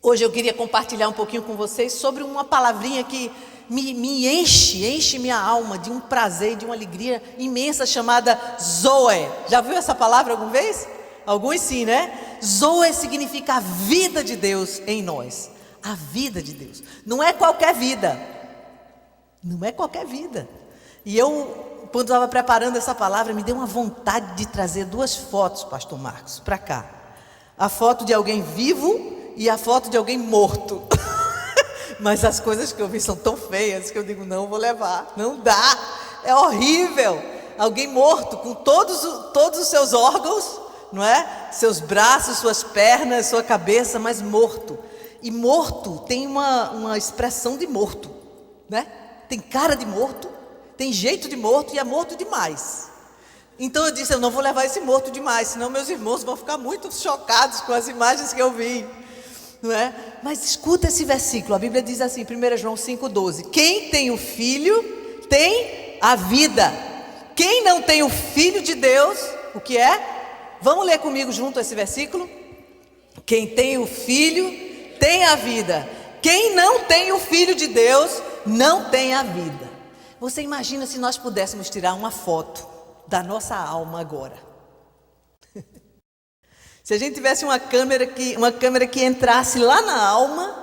Hoje eu queria compartilhar um pouquinho com vocês sobre uma palavrinha que me enche minha alma de um prazer e de uma alegria imensa, chamada Zoe. Já viu essa palavra alguma vez? Alguns sim, né? Zoe significa a vida de Deus em nós. A vida de Deus. Não é qualquer vida. Não é qualquer vida. E eu, quando estava preparando essa palavra, me deu uma vontade de trazer duas fotos, pastor Marcos, para cá. A foto de alguém vivo e a foto de alguém morto. Mas as coisas que eu vi são tão feias que eu digo, não vou levar, não dá, é horrível. Alguém morto com todos os seus órgãos, não é? Seus braços, suas pernas, sua cabeça, mas morto. E morto tem uma expressão de morto, né? Tem cara de morto, tem jeito de morto e é morto demais. Então eu disse, eu não vou levar esse morto demais, senão meus irmãos vão ficar muito chocados com as imagens que eu vi. Não é? Mas escuta esse versículo, a Bíblia diz assim, 1 João 5,12: quem tem o Filho tem a vida. Quem não tem o Filho de Deus, o que é? Vamos ler comigo junto esse versículo? Quem tem o Filho tem a vida. Quem não tem o Filho de Deus não tem a vida. Você imagina se nós pudéssemos tirar uma foto da nossa alma agora? Se a gente tivesse uma câmera que entrasse lá na alma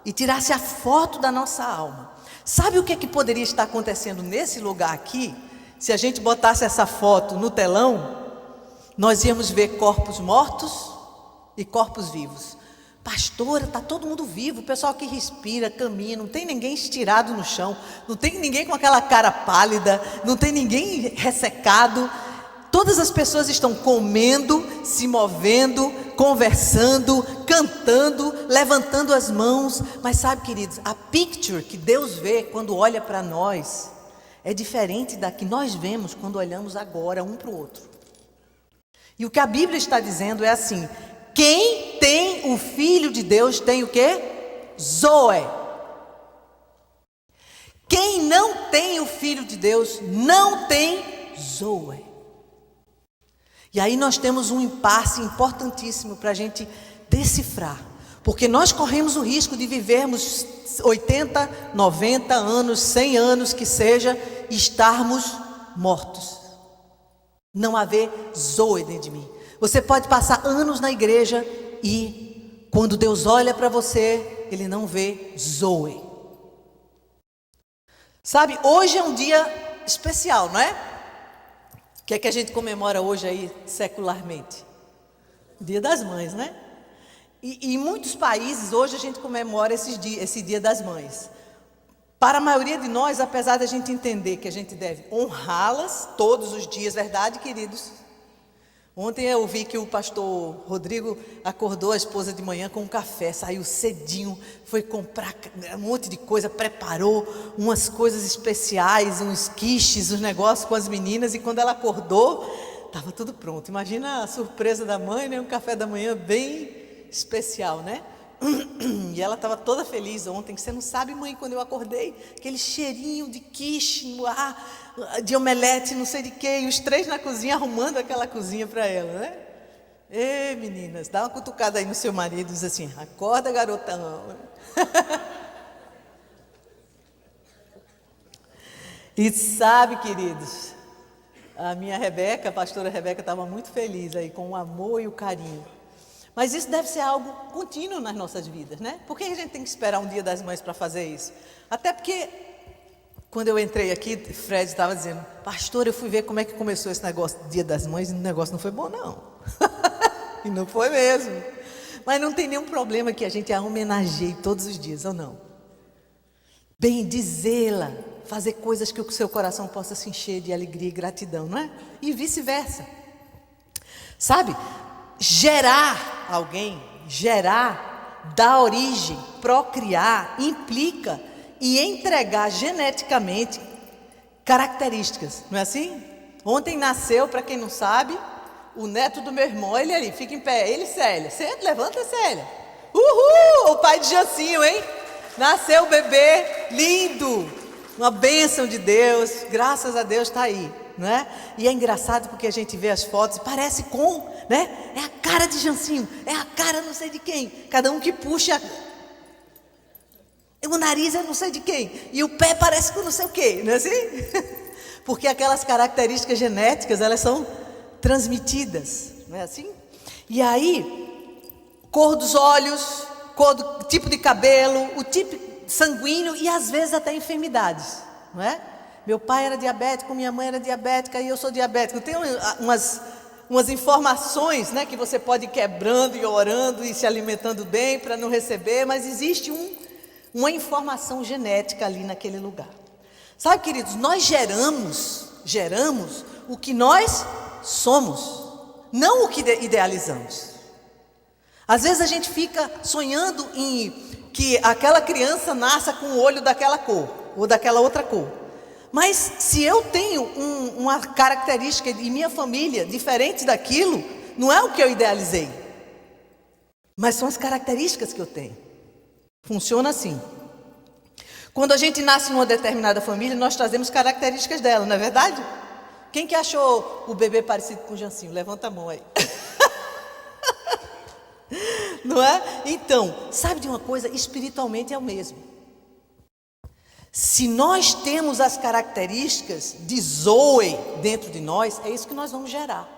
e tirasse a foto da nossa alma. Sabe o que poderia estar acontecendo nesse lugar aqui? Se a gente botasse essa foto no telão, nós íamos ver corpos mortos e corpos vivos. Pastora, está todo mundo vivo, o pessoal que respira, caminha, não tem ninguém estirado no chão, não tem ninguém com aquela cara pálida, não tem ninguém ressecado. Todas as pessoas estão comendo, se movendo, conversando, cantando, levantando as mãos. Mas sabe, queridos, a picture que Deus vê quando olha para nós é diferente da que nós vemos quando olhamos agora um para o outro. E o que a Bíblia está dizendo é assim: quem tem o Filho de Deus tem o quê? Zoe. Quem não tem o Filho de Deus não tem Zoe. E aí nós temos um impasse importantíssimo para a gente decifrar. Porque nós corremos o risco de vivermos 80, 90 anos, 100 anos que seja, e estarmos mortos. Não haver Zoe dentro de mim. Você pode passar anos na igreja e quando Deus olha para você, Ele não vê Zoe. Sabe, hoje é um dia especial, não é? O que é que a gente comemora hoje aí secularmente? Dia das Mães, né? E em muitos países hoje a gente comemora esse Dia das Mães. Para a maioria de nós, apesar da gente entender que a gente deve honrá-las todos os dias, verdade, queridos? Ontem eu vi que o pastor Rodrigo acordou a esposa de manhã com um café, saiu cedinho, foi comprar um monte de coisa, preparou umas coisas especiais, uns quiches, uns negócios com as meninas, e quando ela acordou, estava tudo pronto. Imagina a surpresa da mãe, né? Um café da manhã bem especial, né? E ela estava toda feliz ontem, que você não sabe, mãe, quando eu acordei, aquele cheirinho de quiche no ar, de omelete, não sei de quê, e os três na cozinha arrumando aquela cozinha para ela, né? Ei, meninas, dá uma cutucada aí no seu marido e diz assim: acorda, garotão. E sabe, queridos, a minha Rebeca, a pastora Rebeca, estava muito feliz aí com o amor e o carinho. Mas isso deve ser algo contínuo nas nossas vidas, né? Por que a gente tem que esperar um Dia das Mães para fazer isso? Até porque, quando eu entrei aqui, Fred estava dizendo: pastor, eu fui ver como é que começou esse negócio do Dia das Mães, e o negócio não foi bom, não. E não foi mesmo. Mas não tem nenhum problema que a gente a homenageie todos os dias, ou não? Bendizê-la, fazer coisas que o seu coração possa se encher de alegria e gratidão, não é? E vice-versa. Sabe? Gerar alguém, dar origem, procriar, implica e entregar geneticamente características, não é assim? Ontem nasceu, para quem não sabe, o neto do meu irmão, ele ali, fica em pé, ele, Célia, senta, levanta, Célia. Uhul, o pai de Jacinho, hein? Nasceu o bebê, lindo, uma bênção de Deus, graças a Deus está aí. não é? E é engraçado porque a gente vê as fotos e parece com, né? É a cara de Jancinho, é a cara não sei de quem. Cada um que puxa, o nariz é não sei de quem, e o pé parece com não sei o quê, não é assim? Porque aquelas características genéticas, elas são transmitidas, não é assim? E aí, cor dos olhos, cor do tipo de cabelo, o tipo sanguíneo e às vezes até enfermidades, não é? Meu pai era diabético, minha mãe era diabética e eu sou diabético. Tem umas informações, né, que você pode ir quebrando e orando e se alimentando bem para não receber, mas existe uma informação genética ali naquele lugar. Sabe, queridos, nós geramos o que nós somos, não o que idealizamos. Às vezes a gente fica sonhando em que aquela criança nasça com o olho daquela cor ou daquela outra cor. Mas se eu tenho uma característica de minha família diferente daquilo, não é o que eu idealizei, mas são as características que eu tenho. Funciona assim. Quando a gente nasce numa determinada família, nós trazemos características dela, não é verdade? Quem que achou o bebê parecido com o Jancinho? Levanta a mão aí. Não é? Então, sabe de uma coisa? Espiritualmente é o mesmo. Se nós temos as características de Zoe dentro de nós, é isso que nós vamos gerar.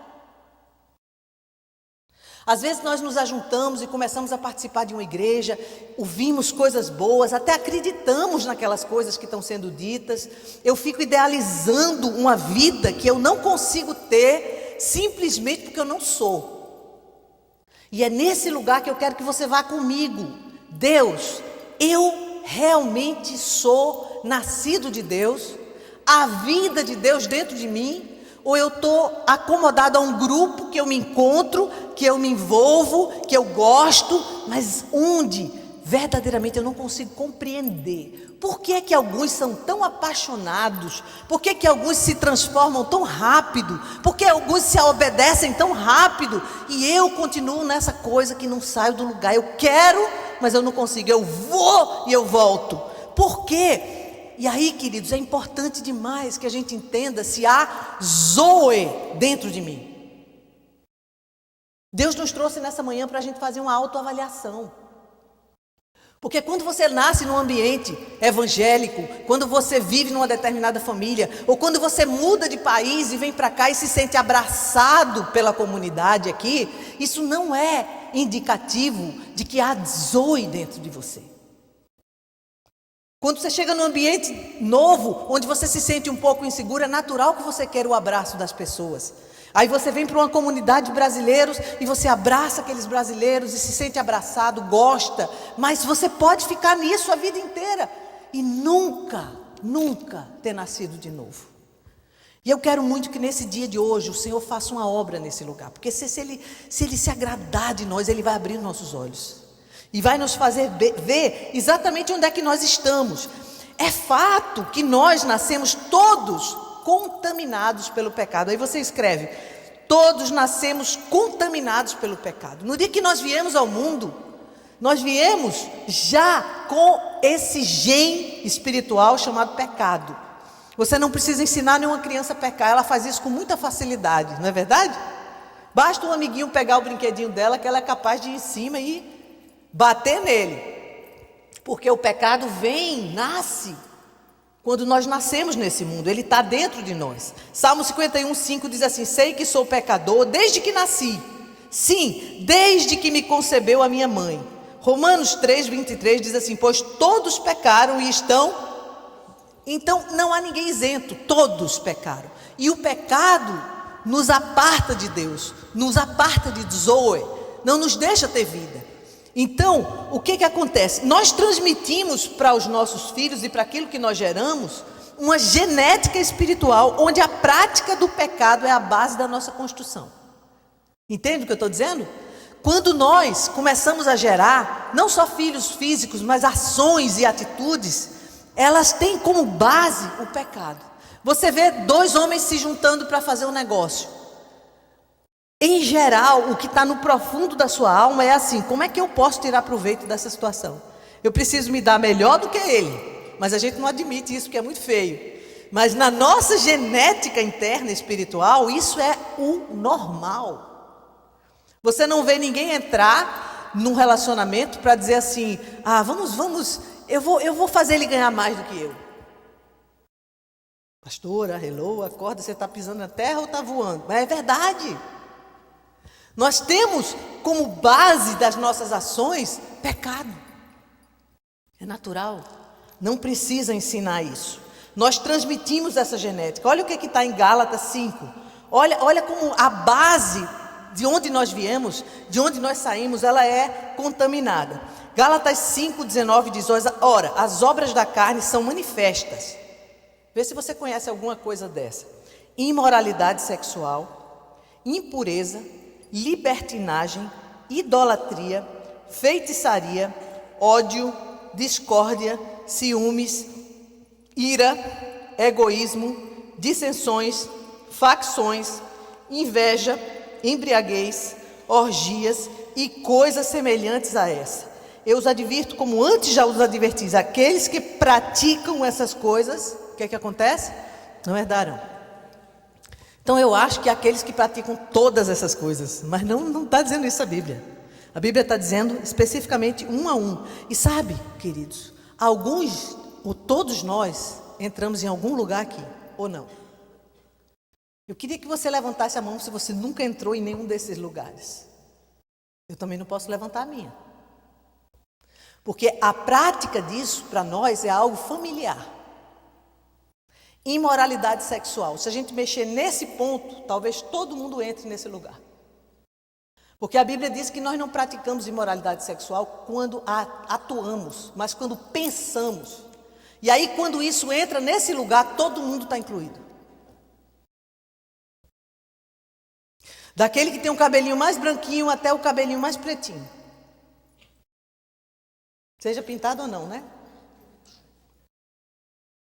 Às vezes nós nos ajuntamos e começamos a participar de uma igreja, ouvimos coisas boas, até acreditamos naquelas coisas que estão sendo ditas. Eu fico idealizando uma vida que eu não consigo ter simplesmente porque eu não sou. E é nesse lugar que eu quero que você vá comigo. Deus, eu realmente sou nascido de Deus, a vida de Deus dentro de mim, ou eu estou acomodado a um grupo que eu me encontro, que eu me envolvo, que eu gosto, mas onde verdadeiramente eu não consigo compreender. Por que é que alguns são tão apaixonados? Por que é que alguns se transformam tão rápido? Por que alguns se obedecem tão rápido? E eu continuo nessa coisa que não saio do lugar. Eu quero, mas eu não consigo. Eu vou e eu volto. Por quê? E aí, queridos, é importante demais que a gente entenda se há Zoe dentro de mim. Deus nos trouxe nessa manhã para a gente fazer uma autoavaliação. Porque quando você nasce num ambiente evangélico, quando você vive numa determinada família, ou quando você muda de país e vem para cá e se sente abraçado pela comunidade aqui, isso não é indicativo de que há Zoe dentro de você. Quando você chega num ambiente novo, onde você se sente um pouco inseguro, é natural que você queira o abraço das pessoas. Aí você vem para uma comunidade de brasileiros e você abraça aqueles brasileiros e se sente abraçado, gosta. Mas você pode ficar nisso a vida inteira e nunca ter nascido de novo. E eu quero muito que nesse dia de hoje o Senhor faça uma obra nesse lugar. Porque se Ele se agradar de nós, Ele vai abrir nossos olhos. E vai nos fazer ver exatamente onde é que nós estamos. É fato que nós nascemos todos contaminados pelo pecado. Aí você escreve, todos nascemos contaminados pelo pecado. No dia que nós viemos ao mundo, nós viemos já com esse gene espiritual chamado pecado. Você não precisa ensinar nenhuma criança a pecar, ela faz isso com muita facilidade, não é verdade? Basta um amiguinho pegar o brinquedinho dela que ela é capaz de ir em cima e bater nele, porque o pecado nasce quando nós nascemos nesse mundo, ele está dentro de nós. Salmo 51:5 diz assim, sei que sou pecador desde que nasci, sim, desde que me concebeu a minha mãe. Romanos 3:23 diz assim, pois todos pecaram e estão, então não há ninguém isento, todos pecaram, e o pecado nos aparta de Deus, nos aparta de Zoe, não nos deixa ter vida. Então, o que acontece? Nós transmitimos para os nossos filhos e para aquilo que nós geramos uma genética espiritual, onde a prática do pecado é a base da nossa construção. Entende o que eu estou dizendo? Quando nós começamos a gerar, não só filhos físicos, mas ações e atitudes, elas têm como base o pecado. Você vê dois homens se juntando para fazer um negócio. Em geral, o que está no profundo da sua alma é assim, como é que eu posso tirar proveito dessa situação? Eu preciso me dar melhor do que ele, mas a gente não admite isso porque é muito feio. Mas na nossa genética interna espiritual, isso é o normal. Você não vê ninguém entrar num relacionamento para dizer assim: ah, vamos, eu vou fazer ele ganhar mais do que eu. Pastora, hello, acorda, você está pisando na terra ou está voando? Mas é verdade. Nós temos como base das nossas ações pecado. É natural. Não precisa ensinar isso. Nós transmitimos essa genética. Olha o que está em Gálatas 5. Olha como a base de onde nós viemos, de onde nós saímos, ela é contaminada. Gálatas 5:19 diz: ora, as obras da carne são manifestas. Vê se você conhece alguma coisa dessa: imoralidade sexual, impureza, libertinagem, idolatria, feitiçaria, ódio, discórdia, ciúmes, ira, egoísmo, dissensões, facções, inveja, embriaguez, orgias e coisas semelhantes a essa. Eu os advirto, como antes já os advertis: aqueles que praticam essas coisas, o que é que acontece? Não herdarão. Então eu acho que aqueles que praticam todas essas coisas, mas não está dizendo isso a Bíblia. A Bíblia está dizendo especificamente um a um. E sabe, queridos, alguns ou todos nós entramos em algum lugar aqui, ou não. Eu queria que você levantasse a mão se você nunca entrou em nenhum desses lugares. Eu também não posso levantar a minha. Porque a prática disso, para nós, é algo familiar. Imoralidade sexual. Se a gente mexer nesse ponto, talvez todo mundo entre nesse lugar. Porque a Bíblia diz que nós não praticamos imoralidade sexual quando atuamos, mas quando pensamos. E aí, quando isso entra nesse lugar, todo mundo está incluído. Daquele que tem um cabelinho mais branquinho até o cabelinho mais pretinho. Seja pintado ou não, né?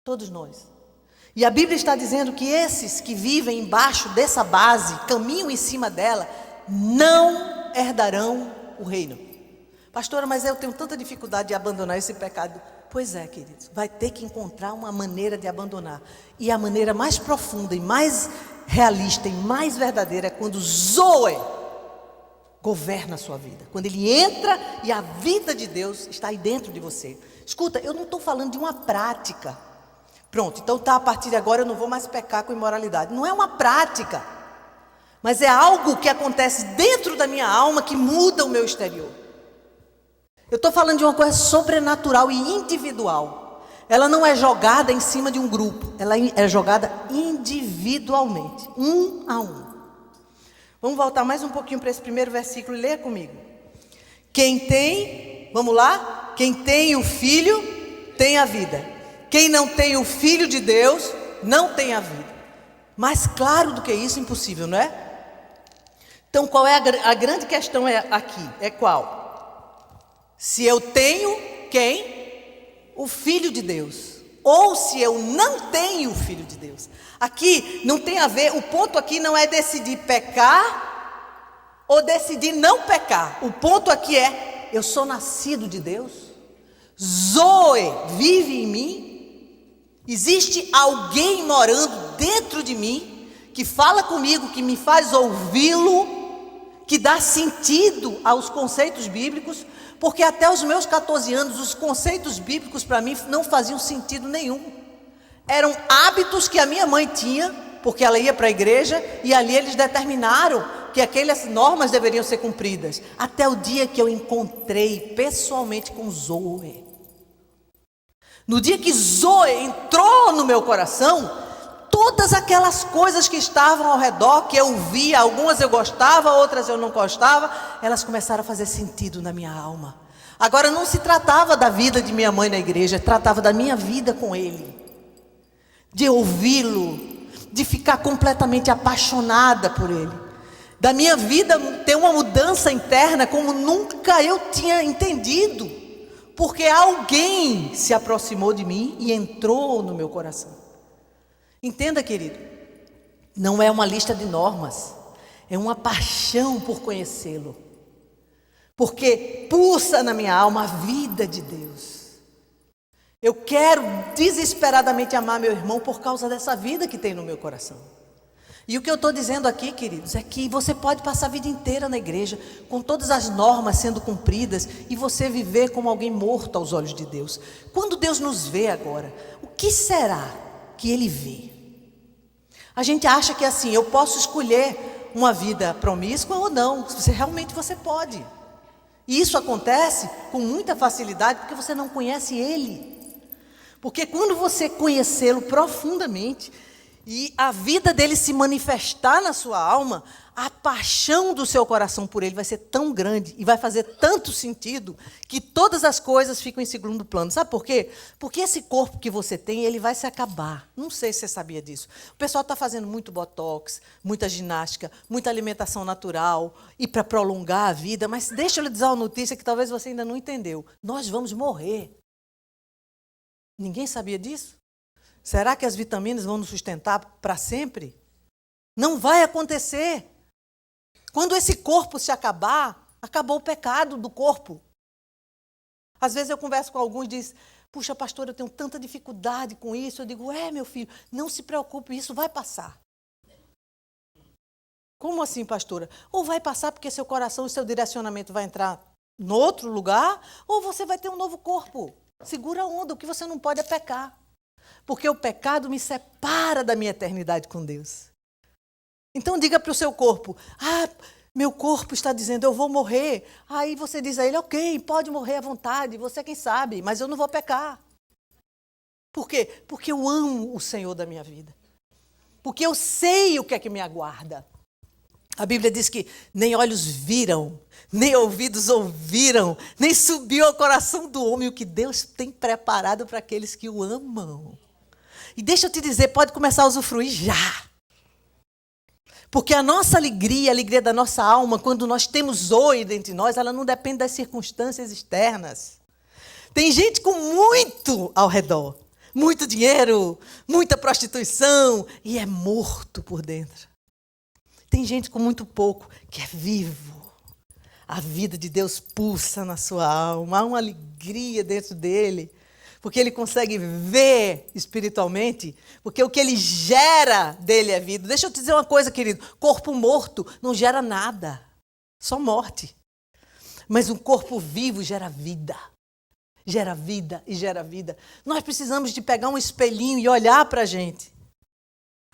Todos nós. E a Bíblia está dizendo que esses que vivem embaixo dessa base, caminham em cima dela, não herdarão o reino. Pastora, mas eu tenho tanta dificuldade de abandonar esse pecado. Pois é, queridos, vai ter que encontrar uma maneira de abandonar. E a maneira mais profunda e mais realista e mais verdadeira é quando Zoe governa a sua vida. Quando ele entra e a vida de Deus está aí dentro de você. Escuta, eu não estou falando de uma prática. Pronto, então a partir de agora eu não vou mais pecar com imoralidade. Não é uma prática, mas é algo que acontece dentro da minha alma que muda o meu exterior. Eu estou falando de uma coisa sobrenatural e individual. Ela não é jogada em cima de um grupo, ela é jogada individualmente, um a um. Vamos voltar mais um pouquinho para esse primeiro versículo e ler comigo. Quem tem, vamos lá? Quem tem o Filho tem a vida. Quem não tem o Filho de Deus não tem a vida. Mais claro do que isso, impossível, não é? Então qual é a grande questão aqui? É qual? Se eu tenho quem? O Filho de Deus. Ou se eu não tenho o Filho de Deus. Aqui não tem a ver, o ponto aqui não é decidir pecar ou decidir não pecar. O ponto aqui é: eu sou nascido de Deus. Zoe vive em mim. Existe alguém morando dentro de mim, que fala comigo, que me faz ouvi-lo, que dá sentido aos conceitos bíblicos, porque até os meus 14 anos, os conceitos bíblicos para mim não faziam sentido nenhum. Eram hábitos que a minha mãe tinha, porque ela ia para a igreja, e ali eles determinaram que aquelas normas deveriam ser cumpridas. Até o dia que eu encontrei pessoalmente com Zoe. No dia que Zoe entrou no meu coração, todas aquelas coisas que estavam ao redor, que eu via, algumas eu gostava, outras eu não gostava, elas começaram a fazer sentido na minha alma. Agora não se tratava da vida de minha mãe na igreja, tratava da minha vida com ele. De ouvi-lo, de ficar completamente apaixonada por ele. Da minha vida ter uma mudança interna como nunca eu tinha entendido. Porque alguém se aproximou de mim e entrou no meu coração. Entenda, querido, não é uma lista de normas, é uma paixão por conhecê-lo. Porque pulsa na minha alma a vida de Deus. Eu quero desesperadamente amar meu irmão por causa dessa vida que tem no meu coração. E o que eu estou dizendo aqui, queridos, é que você pode passar a vida inteira na igreja, com todas as normas sendo cumpridas, e você viver como alguém morto aos olhos de Deus. Quando Deus nos vê agora, o que será que Ele vê? A gente acha que assim, eu posso escolher uma vida promíscua ou não. Realmente você pode. E isso acontece com muita facilidade porque você não conhece Ele. Porque quando você conhecê-lo profundamente e a vida dele se manifestar na sua alma, a paixão do seu coração por ele vai ser tão grande e vai fazer tanto sentido que todas as coisas ficam em segundo plano. Sabe por quê? Porque esse corpo que você tem, ele vai se acabar. Não sei se você sabia disso. O pessoal está fazendo muito botox, muita ginástica, muita alimentação natural e para prolongar a vida, mas deixa eu lhe dizer uma notícia que talvez você ainda não entendeu. Nós vamos morrer. Ninguém sabia disso? Será que as vitaminas vão nos sustentar para sempre? Não vai acontecer. Quando esse corpo se acabar, acabou o pecado do corpo. Às vezes eu converso com alguns e diz: puxa, pastor, eu tenho tanta dificuldade com isso. Eu digo: meu filho, não se preocupe, isso vai passar. Como assim, pastora? Ou vai passar porque seu coração e seu direcionamento vai entrar em outro lugar, ou você vai ter um novo corpo. Segura a onda, o que você não pode é pecar. Porque o pecado me separa da minha eternidade com Deus. Então diga para o seu corpo: meu corpo está dizendo, eu vou morrer. Aí você diz a ele: ok, pode morrer à vontade, você é quem sabe, mas eu não vou pecar. Por quê? Porque eu amo o Senhor da minha vida. Porque eu sei o que é que me aguarda. A Bíblia diz que nem olhos viram, nem ouvidos ouviram, nem subiu ao coração do homem o que Deus tem preparado para aqueles que o amam. E deixa eu te dizer, pode começar a usufruir já. Porque a nossa alegria, a alegria da nossa alma, quando nós temos Zoe dentro de nós, ela não depende das circunstâncias externas. Tem gente com muito ao redor, muito dinheiro, muita prostituição, e é morto por dentro. Tem gente com muito pouco, que é vivo. A vida de Deus pulsa na sua alma, há uma alegria dentro dele, porque ele consegue ver espiritualmente, porque o que ele gera dele é vida. Deixa eu te dizer uma coisa, querido: corpo morto não gera nada, só morte. Mas um corpo vivo gera vida. Gera vida e gera vida. Nós precisamos de pegar um espelhinho e olhar para a gente.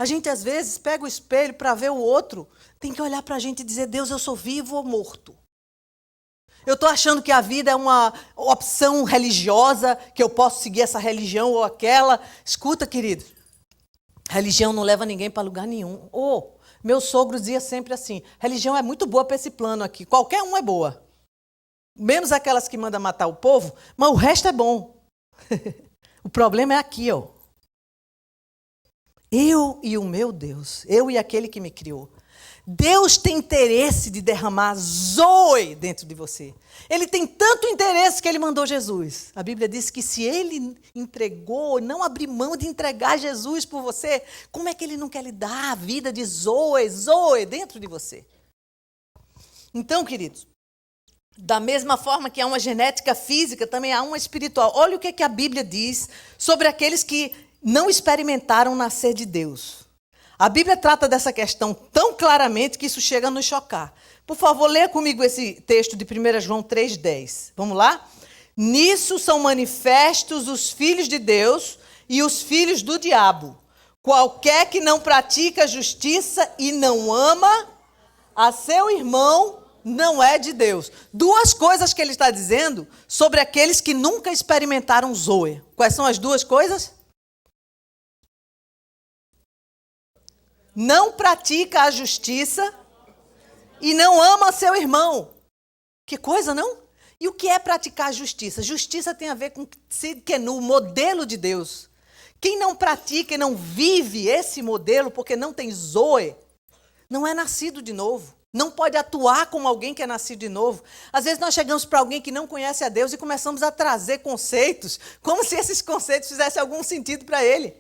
A gente, às vezes, pega o espelho para ver o outro. Tem que olhar para a gente e dizer: Deus, eu sou vivo ou morto? Eu estou achando que a vida é uma opção religiosa, que eu posso seguir essa religião ou aquela. Escuta, querido, religião não leva ninguém para lugar nenhum. Meu sogro dizia sempre assim: religião é muito boa para esse plano aqui. Qualquer um é boa. Menos aquelas que mandam matar o povo, mas o resto é bom. O problema é aqui, ó. Eu e o meu Deus, eu e aquele que me criou. Deus tem interesse de derramar Zoe dentro de você. Ele tem tanto interesse que ele mandou Jesus. A Bíblia diz que se ele entregou, não abrir mão de entregar Jesus por você, como é que ele não quer lhe dar a vida de Zoe dentro de você? Então, queridos, da mesma forma que há uma genética física, também há uma espiritual. Olha o que a Bíblia diz sobre aqueles que não experimentaram nascer de Deus. A Bíblia trata dessa questão tão claramente que isso chega a nos chocar. Por favor, leia comigo esse texto de 1 João 3,10. Vamos lá? Nisso são manifestos os filhos de Deus e os filhos do diabo. Qualquer que não pratica a justiça e não ama a seu irmão não é de Deus. Duas coisas que ele está dizendo sobre aqueles que nunca experimentaram Zoe. Quais são as duas coisas? Não pratica a justiça e não ama seu irmão. Que coisa, não? E o que é praticar a justiça? Justiça tem a ver com que no modelo de Deus. Quem não pratica e não vive esse modelo, porque não tem Zoe, não é nascido de novo. Não pode atuar como alguém que é nascido de novo. Às vezes nós chegamos para alguém que não conhece a Deus e começamos a trazer conceitos, como se esses conceitos fizessem algum sentido para ele.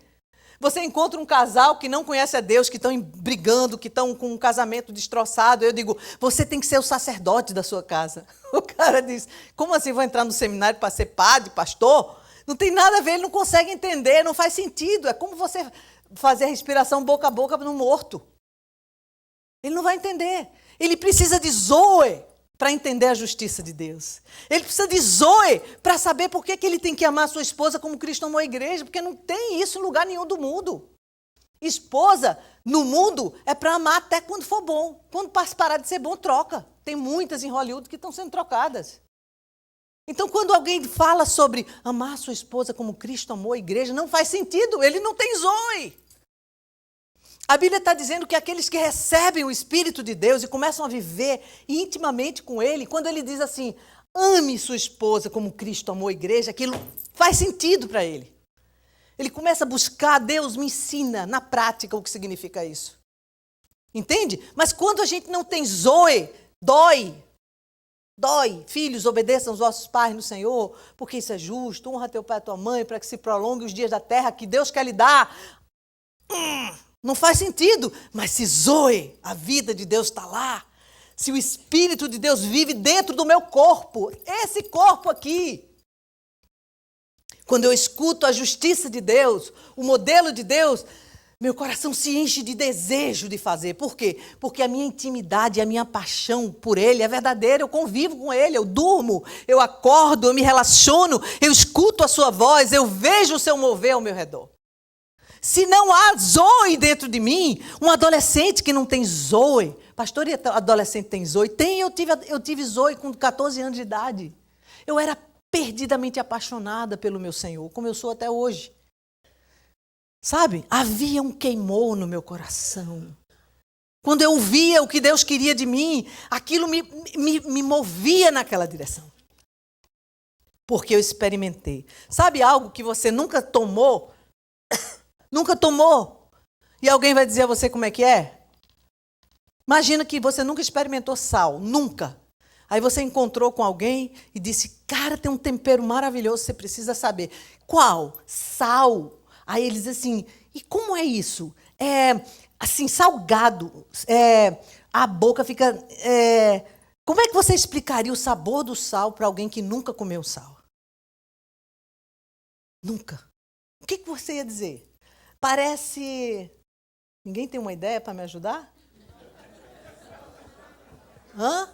Você encontra um casal que não conhece a Deus, que estão brigando, que estão com um casamento destroçado. Eu digo: você tem que ser o sacerdote da sua casa. O cara diz: como assim vou entrar no seminário para ser padre, pastor? Não tem nada a ver, ele não consegue entender, não faz sentido. É como você fazer a respiração boca a boca no morto. Ele não vai entender. Ele precisa de Zoe para entender a justiça de Deus. Ele precisa de Zoe para saber por que ele tem que amar a sua esposa como Cristo amou a igreja, porque não tem isso em lugar nenhum do mundo. Esposa, no mundo, é para amar até quando for bom. Quando parar de ser bom, troca. Tem muitas em Hollywood que estão sendo trocadas. Então, quando alguém fala sobre amar a sua esposa como Cristo amou a igreja, não faz sentido, ele não tem Zoe. A Bíblia está dizendo que aqueles que recebem o Espírito de Deus e começam a viver intimamente com Ele, quando Ele diz assim, ame sua esposa como Cristo amou a igreja, aquilo faz sentido para ele. Ele começa a buscar, Deus me ensina na prática o que significa isso. Entende? Mas quando a gente não tem Zoe, dói. Filhos, obedeçam os vossos pais no Senhor, porque isso é justo, honra teu pai e tua mãe, para que se prolongue os dias da terra que Deus quer lhe dar. Não faz sentido, mas se Zoe, a vida de Deus está lá, se o Espírito de Deus vive dentro do meu corpo, esse corpo aqui, quando eu escuto a justiça de Deus, o modelo de Deus, meu coração se enche de desejo de fazer. Por quê? Porque a minha intimidade, a minha paixão por Ele é verdadeira, eu convivo com Ele, eu durmo, eu acordo, eu me relaciono, eu escuto a sua voz, eu vejo o seu mover ao meu redor. Se não há Zoe dentro de mim, um adolescente que não tem Zoe, pastor, e adolescente tem Zoe? Tem, eu tive Zoe com 14 anos de idade. Eu era perdidamente apaixonada pelo meu Senhor, como eu sou até hoje. Sabe, havia um queimor no meu coração. Quando eu via o que Deus queria de mim, aquilo me movia naquela direção. Porque eu experimentei. Sabe algo que você nunca tomou? Nunca tomou. E alguém vai dizer a você como é que é? Imagina que você nunca experimentou sal, nunca. Aí você encontrou com alguém e disse, cara, tem um tempero maravilhoso, você precisa saber. Qual? Sal. Aí ele diz assim, e como é isso? É assim, salgado. A boca fica... como é que você explicaria o sabor do sal para alguém que nunca comeu sal? Nunca. O que você ia dizer? Parece... Ninguém tem uma ideia para me ajudar? Hã?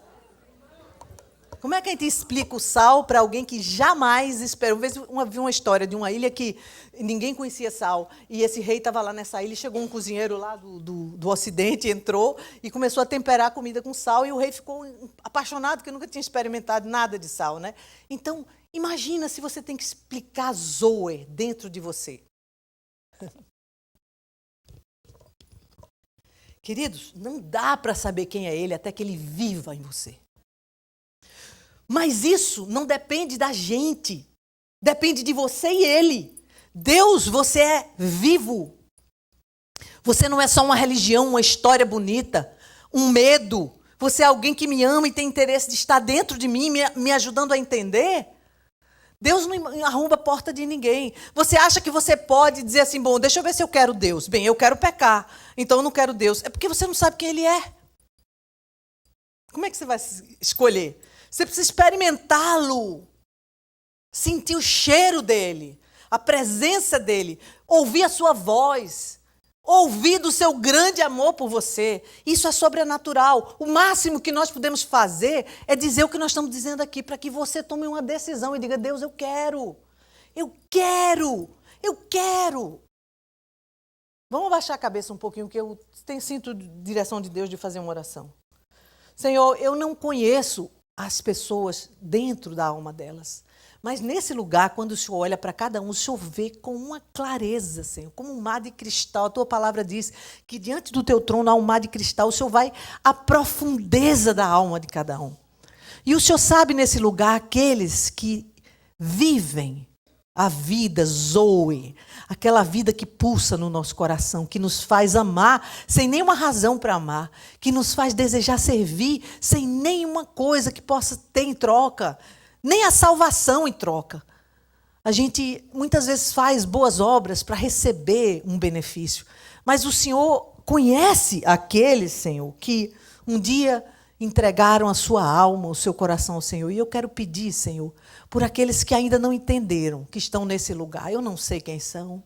Como é que a gente explica o sal para alguém que jamais esperou? Uma vez vi uma história de uma ilha que ninguém conhecia sal. E esse rei estava lá nessa ilha e chegou um cozinheiro lá do Ocidente, entrou e começou a temperar a comida com sal. E o rei ficou apaixonado, porque nunca tinha experimentado nada de sal, né? Então, imagina se você tem que explicar Zoe dentro de você. Queridos, não dá para saber quem é Ele até que Ele viva em você. Mas isso não depende da gente. Depende de você e Ele. Deus, você é vivo. Você não é só uma religião, uma história bonita, um medo. Você é alguém que me ama e tem interesse de estar dentro de mim, me ajudando a entender. Deus não arromba a porta de ninguém. Você acha que você pode dizer assim, bom, deixa eu ver se eu quero Deus. Bem, eu quero pecar, então eu não quero Deus. É porque você não sabe quem Ele é. Como é que você vai escolher? Você precisa experimentá-lo, sentir o cheiro dele, a presença dele, ouvir a sua voz, ouvir do seu grande amor por você. Isso é sobrenatural. O máximo que nós podemos fazer é dizer o que nós estamos dizendo aqui, para que você tome uma decisão e diga, Deus, eu quero. Vamos abaixar a cabeça um pouquinho, que eu sinto direção de Deus de fazer uma oração. Senhor, eu não conheço as pessoas dentro da alma delas. Mas nesse lugar, quando o Senhor olha para cada um, o Senhor vê com uma clareza, Senhor, como um mar de cristal. A tua palavra diz que diante do teu trono há um mar de cristal. O Senhor vai à profundeza da alma de cada um. E o Senhor sabe nesse lugar aqueles que vivem a vida Zoe, aquela vida que pulsa no nosso coração, que nos faz amar sem nenhuma razão para amar, que nos faz desejar servir sem nenhuma coisa que possa ter em troca, nem a salvação em troca. A gente muitas vezes faz boas obras para receber um benefício, mas o Senhor conhece aqueles, Senhor, que um dia entregaram a sua alma, o seu coração ao Senhor. E eu quero pedir, Senhor, por aqueles que ainda não entenderam, que estão nesse lugar. Eu não sei quem são,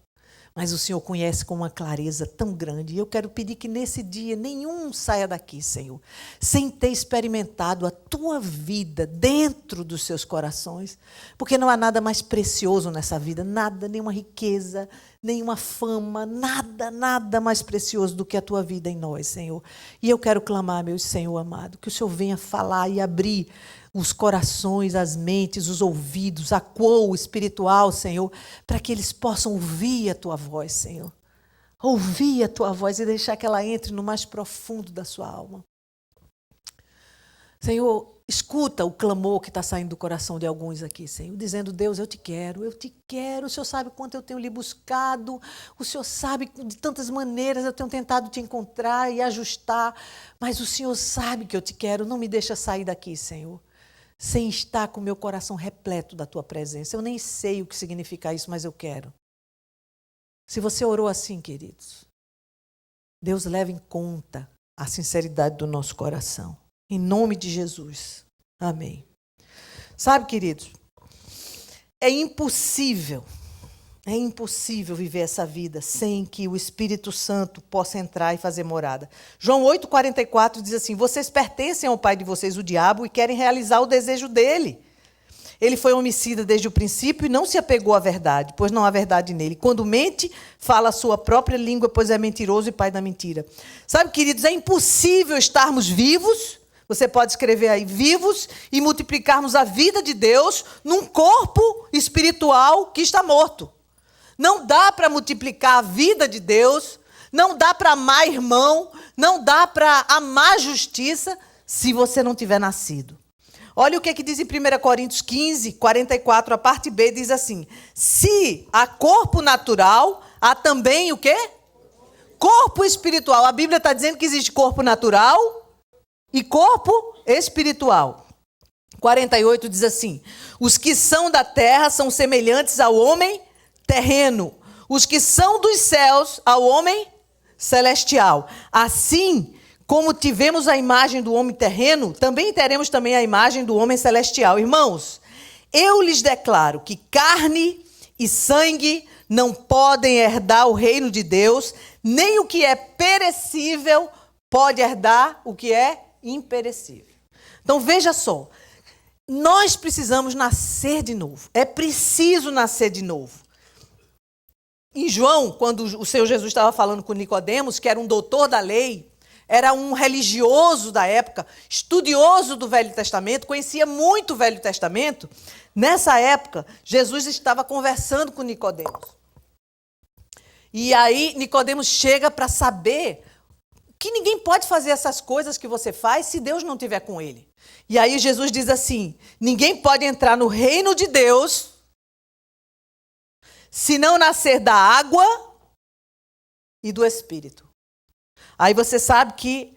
mas o Senhor conhece com uma clareza tão grande. E eu quero pedir que nesse dia nenhum saia daqui, Senhor, sem ter experimentado a tua vida dentro dos seus corações, porque não há nada mais precioso nessa vida, nada, nenhuma riqueza, nenhuma fama, nada mais precioso do que a tua vida em nós, Senhor. E eu quero clamar, meu Senhor amado, que o Senhor venha falar e abrir os corações, as mentes, os ouvidos, a qual espiritual, Senhor, para que eles possam ouvir a tua voz, Senhor. Ouvir a tua voz e deixar que ela entre no mais profundo da sua alma. Senhor, escuta o clamor que está saindo do coração de alguns aqui, Senhor, dizendo: Deus, eu te quero, o Senhor sabe quanto eu tenho lhe buscado, o Senhor sabe de tantas maneiras eu tenho tentado te encontrar e ajustar, mas o Senhor sabe que eu te quero, não me deixa sair daqui, Senhor, sem estar com o meu coração repleto da tua presença. Eu nem sei o que significa isso, mas eu quero. Se você orou assim, queridos, Deus leva em conta a sinceridade do nosso coração. Em nome de Jesus. Amém. Sabe, queridos, é impossível viver essa vida sem que o Espírito Santo possa entrar e fazer morada. João 8,44 diz assim: vocês pertencem ao pai de vocês, o diabo, e querem realizar o desejo dele. Ele foi homicida desde o princípio e não se apegou à verdade, pois não há verdade nele. Quando mente, fala a sua própria língua, pois é mentiroso e pai da mentira. Sabe, queridos, é impossível estarmos vivos. Você pode escrever aí, vivos, e multiplicarmos a vida de Deus num corpo espiritual que está morto. Não dá para multiplicar a vida de Deus, não dá para amar irmão, não dá para amar justiça se você não tiver nascido. Olha o que diz em 1 Coríntios 15, 44, a parte B, diz assim: se há corpo natural, há também o quê? Corpo espiritual. A Bíblia está dizendo que existe corpo natural e corpo espiritual. 48 diz assim: os que são da terra são semelhantes ao homem terreno, os que são dos céus ao homem celestial. Assim como tivemos a imagem do homem terreno, também teremos também a imagem do homem celestial. Irmãos, eu lhes declaro que carne e sangue não podem herdar o reino de Deus, nem o que é perecível pode herdar o que é imperecível. Então veja só, nós precisamos nascer de novo. É preciso nascer de novo. Em João, quando o Senhor Jesus estava falando com Nicodemos, que era um doutor da lei, era um religioso da época, estudioso do Velho Testamento, conhecia muito o Velho Testamento. Nessa época, Jesus estava conversando com Nicodemos. E aí Nicodemos chega para saber que ninguém pode fazer essas coisas que você faz se Deus não estiver com ele. E aí Jesus diz assim: ninguém pode entrar no reino de Deus se não nascer da água e do Espírito. Aí você sabe que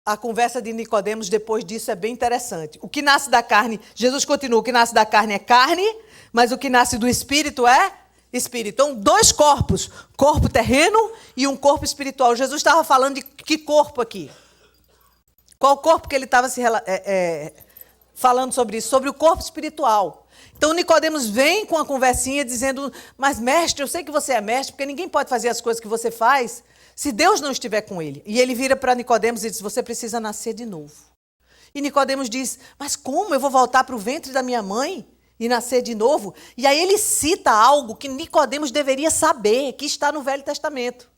a conversa de Nicodemos depois disso é bem interessante. O que nasce da carne, Jesus continua, o que nasce da carne é carne, mas o que nasce do Espírito é Espírito. Então, dois corpos, corpo terreno e um corpo espiritual. Jesus estava falando de que corpo aqui? Qual corpo que ele estava falando sobre isso? Sobre o corpo espiritual. Então, Nicodemos vem com a conversinha dizendo: mas mestre, eu sei que você é mestre, porque ninguém pode fazer as coisas que você faz se Deus não estiver com ele. E ele vira para Nicodemos e diz: você precisa nascer de novo. E Nicodemos diz: mas como? Eu vou voltar para o ventre da minha mãe e nascer de novo? E aí ele cita algo que Nicodemos deveria saber, que está no Velho Testamento.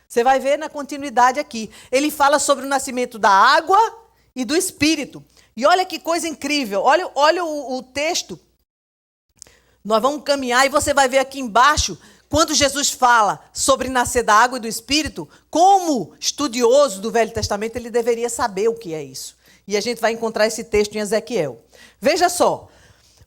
Você vai ver na continuidade aqui. Ele fala sobre o nascimento da água e do Espírito. E olha que coisa incrível. Olha o texto. Nós vamos caminhar e você vai ver aqui embaixo, quando Jesus fala sobre nascer da água e do Espírito, como estudioso do Velho Testamento, ele deveria saber o que é isso. E a gente vai encontrar esse texto em Ezequiel. Veja só,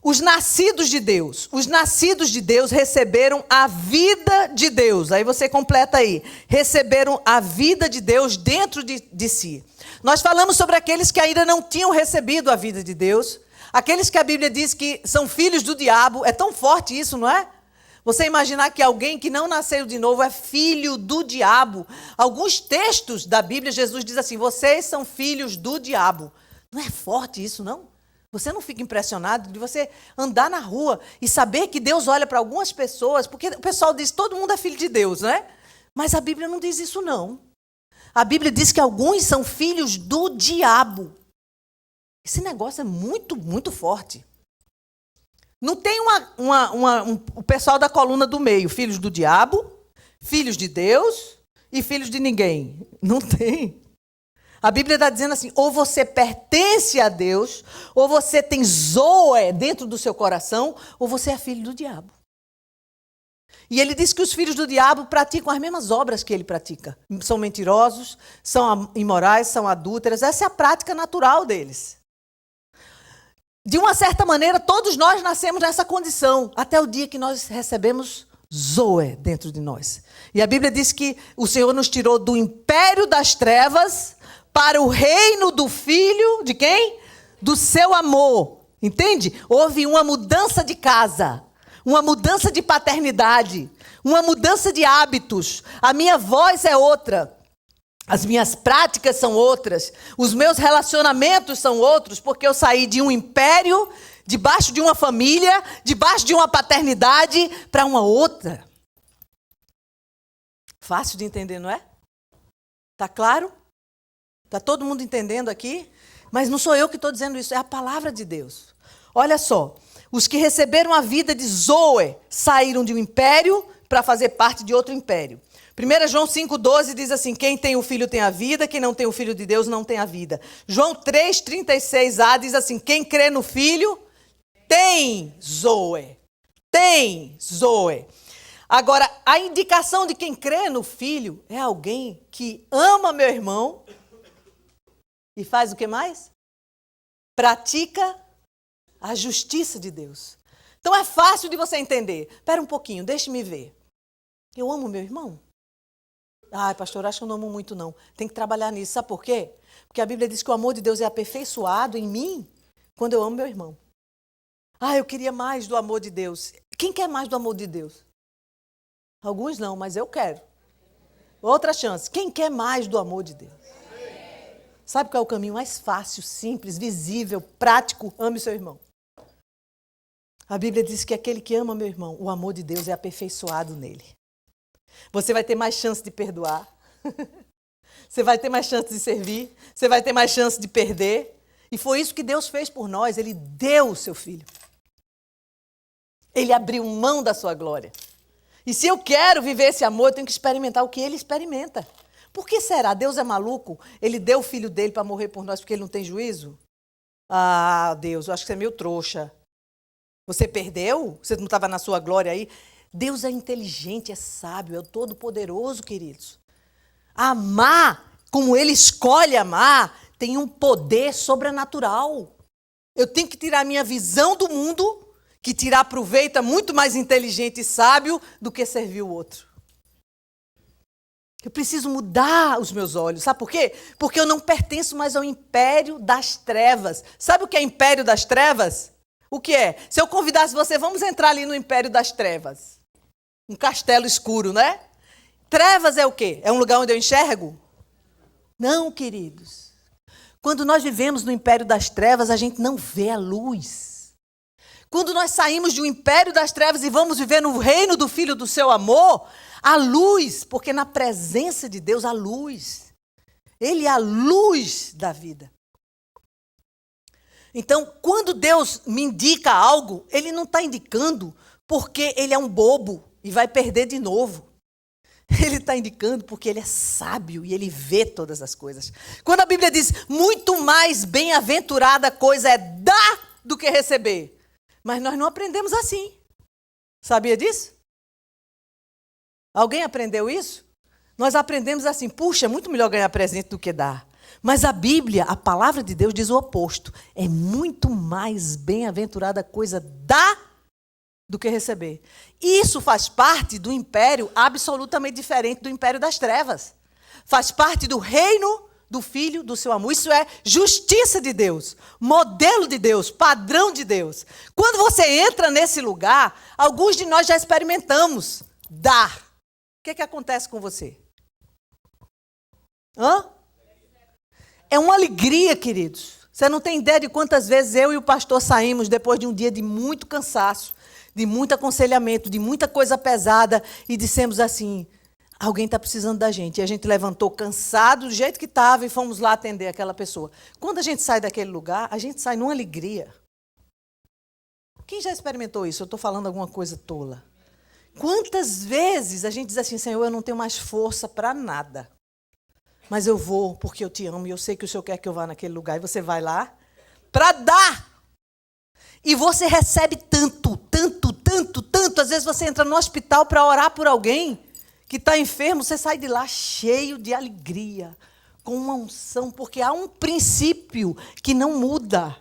os nascidos de Deus receberam a vida de Deus. Aí você completa aí. Receberam a vida de Deus dentro de si. Nós falamos sobre aqueles que ainda não tinham recebido a vida de Deus. Aqueles que a Bíblia diz que são filhos do diabo. É tão forte isso, não é? Você imaginar que alguém que não nasceu de novo é filho do diabo. Alguns textos da Bíblia, Jesus diz assim: vocês são filhos do diabo. Não é forte isso, não? Você não fica impressionado de você andar na rua e saber que Deus olha para algumas pessoas, porque o pessoal diz que todo mundo é filho de Deus, não é? Mas a Bíblia não diz isso, não. A Bíblia diz que alguns são filhos do diabo. Esse negócio é muito, muito forte. Não tem o pessoal da coluna do meio, filhos do diabo, filhos de Deus e filhos de ninguém. Não tem. A Bíblia está dizendo assim, ou você pertence a Deus, ou você tem Zoe dentro do seu coração, ou você é filho do diabo. E ele diz que os filhos do diabo praticam as mesmas obras que ele pratica. São mentirosos, são imorais, são adúlteras. Essa é a prática natural deles. De uma certa maneira, todos nós nascemos nessa condição, até o dia que nós recebemos Zoe dentro de nós. E a Bíblia diz que o Senhor nos tirou do império das trevas para o reino do Filho, de quem? Do seu amor. Entende? Houve uma mudança de casa, uma mudança de paternidade, uma mudança de hábitos. A minha voz é outra. As minhas práticas são outras. Os meus relacionamentos são outros, porque eu saí de um império, debaixo de uma família, debaixo de uma paternidade, para uma outra. Fácil de entender, não é? Tá claro? Está todo mundo entendendo aqui? Mas não sou eu que estou dizendo isso, é a palavra de Deus. Olha só, os que receberam a vida de Zoe saíram de um império para fazer parte de outro império. 1 João 5,12 diz assim, quem tem o Filho tem a vida, quem não tem o Filho de Deus não tem a vida. João 3,36a diz assim, quem crê no Filho tem Zoe. Tem Zoe. Agora, a indicação de quem crê no Filho é alguém que ama meu irmão, e faz o que mais? Pratica a justiça de Deus. Então é fácil de você entender. Espera um pouquinho, deixe-me ver. Eu amo meu irmão? Ai, pastor, acho que eu não amo muito não. Tem que trabalhar nisso. Sabe por quê? Porque a Bíblia diz que o amor de Deus é aperfeiçoado em mim quando eu amo meu irmão. Ah, eu queria mais do amor de Deus. Quem quer mais do amor de Deus? Alguns não, mas eu quero. Outra chance. Quem quer mais do amor de Deus? Sabe qual é o caminho mais fácil, simples, visível, prático? Ame seu irmão. A Bíblia diz que aquele que ama meu irmão, o amor de Deus é aperfeiçoado nele. Você vai ter mais chance de perdoar. Você vai ter mais chance de servir. Você vai ter mais chance de perder. E foi isso que Deus fez por nós. Ele deu o seu filho. Ele abriu mão da sua glória. E se eu quero viver esse amor, eu tenho que experimentar o que ele experimenta. Por que será? Deus é maluco? Ele deu o filho dele para morrer por nós porque ele não tem juízo? Ah, Deus, eu acho que você é meio trouxa. Você perdeu? Você não estava na sua glória aí? Deus é inteligente, é sábio, é o todo-poderoso, queridos. Amar, como ele escolhe amar, tem um poder sobrenatural. Eu tenho que tirar a minha visão do mundo, que tirar proveito é muito mais inteligente e sábio do que servir o outro. Eu preciso mudar os meus olhos. Sabe por quê? Porque eu não pertenço mais ao império das trevas. Sabe o que é império das trevas? O que é? Se eu convidasse você, vamos entrar ali no império das trevas. Um castelo escuro, né? Trevas é o quê? É um lugar onde eu enxergo? Não, queridos. Quando nós vivemos no império das trevas, a gente não vê a luz. Quando nós saímos de um império das trevas e vamos viver no reino do Filho do seu amor, a luz, porque na presença de Deus há luz. Ele é a luz da vida. Então, quando Deus me indica algo, ele não está indicando porque ele é um bobo e vai perder de novo. Ele está indicando porque ele é sábio e ele vê todas as coisas. Quando a Bíblia diz, muito mais bem-aventurada coisa é dar do que receber. Mas nós não aprendemos assim. Sabia disso? Alguém aprendeu isso? Nós aprendemos assim, puxa, é muito melhor ganhar presente do que dar. Mas a Bíblia, a palavra de Deus diz o oposto. É muito mais bem-aventurada coisa dar do que receber. Isso faz parte do império absolutamente diferente do império das trevas. Faz parte do reino do Filho do seu amor. Isso é justiça de Deus, modelo de Deus, padrão de Deus. Quando você entra nesse lugar, alguns de nós já experimentamos dar. O que acontece com você? É uma alegria, queridos. Você não tem ideia de quantas vezes eu e o pastor saímos depois de um dia de muito cansaço, de muito aconselhamento, de muita coisa pesada, e dissemos assim, alguém está precisando da gente. E a gente levantou cansado, do jeito que estava, e fomos lá atender aquela pessoa. Quando a gente sai daquele lugar, a gente sai numa alegria. Quem já experimentou isso? Eu estou falando alguma coisa tola. Quantas vezes a gente diz assim, Senhor, eu não tenho mais força para nada. Mas eu vou porque eu te amo e eu sei que o Senhor quer que eu vá naquele lugar. E você vai lá para dar. E você recebe tanto, tanto, tanto, tanto. Às vezes você entra no hospital para orar por alguém que está enfermo. Você sai de lá cheio de alegria, com uma unção. Porque há um princípio que não muda.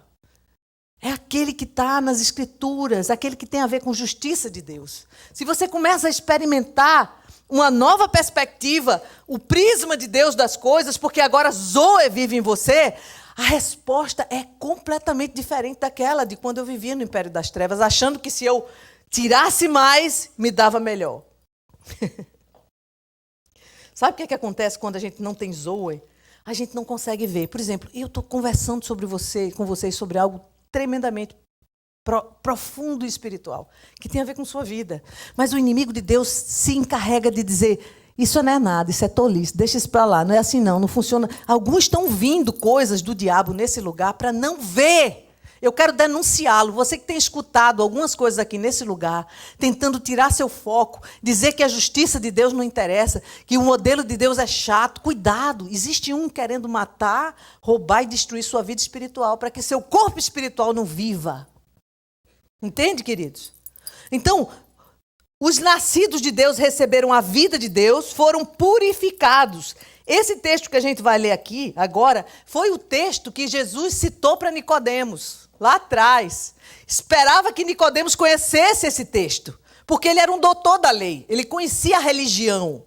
É aquele que está nas Escrituras, aquele que tem a ver com justiça de Deus. Se você começa a experimentar uma nova perspectiva, o prisma de Deus das coisas, porque agora Zoe vive em você, a resposta é completamente diferente daquela de quando eu vivia no Império das Trevas, achando que se eu tirasse mais, me dava melhor. Sabe o que acontece quando a gente não tem Zoe? A gente não consegue ver. Por exemplo, eu estou conversando com vocês sobre algo tremendamente profundo e espiritual, que tem a ver com sua vida. Mas o inimigo de Deus se encarrega de dizer, isso não é nada, isso é tolice, deixa isso para lá, não é assim não funciona. Alguns estão vindo coisas do diabo nesse lugar para não ver. Eu quero denunciá-lo, você que tem escutado algumas coisas aqui nesse lugar, tentando tirar seu foco, dizer que a justiça de Deus não interessa, que o modelo de Deus é chato, cuidado, existe um querendo matar, roubar e destruir sua vida espiritual, para que seu corpo espiritual não viva. Entende, queridos? Então, os nascidos de Deus receberam a vida de Deus, foram purificados. Esse texto que a gente vai ler aqui, agora, foi o texto que Jesus citou para Nicodemos, lá atrás. Esperava que Nicodemos conhecesse esse texto, porque ele era um doutor da lei, ele conhecia a religião,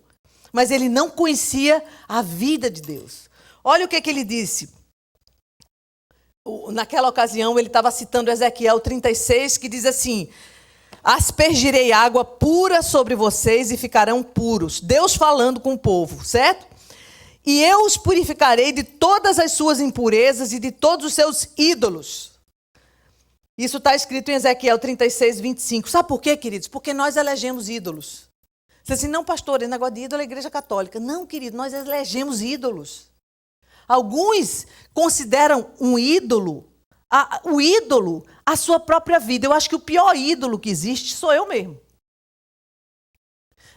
mas ele não conhecia a vida de Deus. Olha o que ele disse. Naquela ocasião, ele estava citando Ezequiel 36, que diz assim, aspergirei água pura sobre vocês e ficarão puros. Deus falando com o povo, certo? E eu os purificarei de todas as suas impurezas e de todos os seus ídolos. Isso está escrito em Ezequiel 36, 25. Sabe por quê, queridos? Porque nós elegemos ídolos. Você diz assim, não, pastor, esse negócio de ídolo é a igreja católica. Não, querido, nós elegemos ídolos. Alguns consideram um ídolo, o ídolo, a sua própria vida. Eu acho que o pior ídolo que existe sou eu mesmo.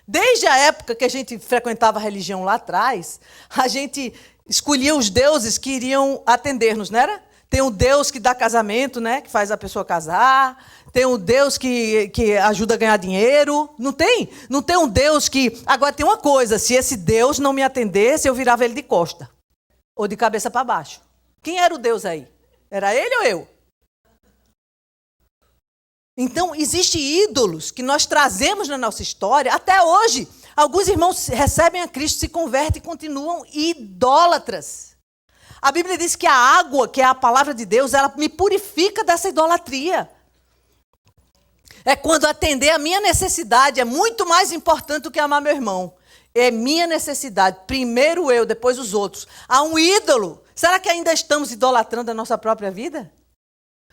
Desde a época que a gente frequentava a religião lá atrás, a gente escolhia os deuses que iriam atender-nos, não era? Tem um Deus que dá casamento, né? Que faz a pessoa casar. Tem um Deus que ajuda a ganhar dinheiro. Não tem? Não tem um Deus que... Agora tem uma coisa, se esse Deus não me atendesse, eu virava ele de costa. Ou de cabeça para baixo. Quem era o Deus aí? Era ele ou eu? Então, existem ídolos que nós trazemos na nossa história. Até hoje, alguns irmãos recebem a Cristo, se convertem e continuam idólatras. A Bíblia diz que a água, que é a palavra de Deus, ela me purifica dessa idolatria. É quando atender a minha necessidade é muito mais importante do que amar meu irmão. É minha necessidade. Primeiro eu, depois os outros. Há um ídolo. Será que ainda estamos idolatrando a nossa própria vida?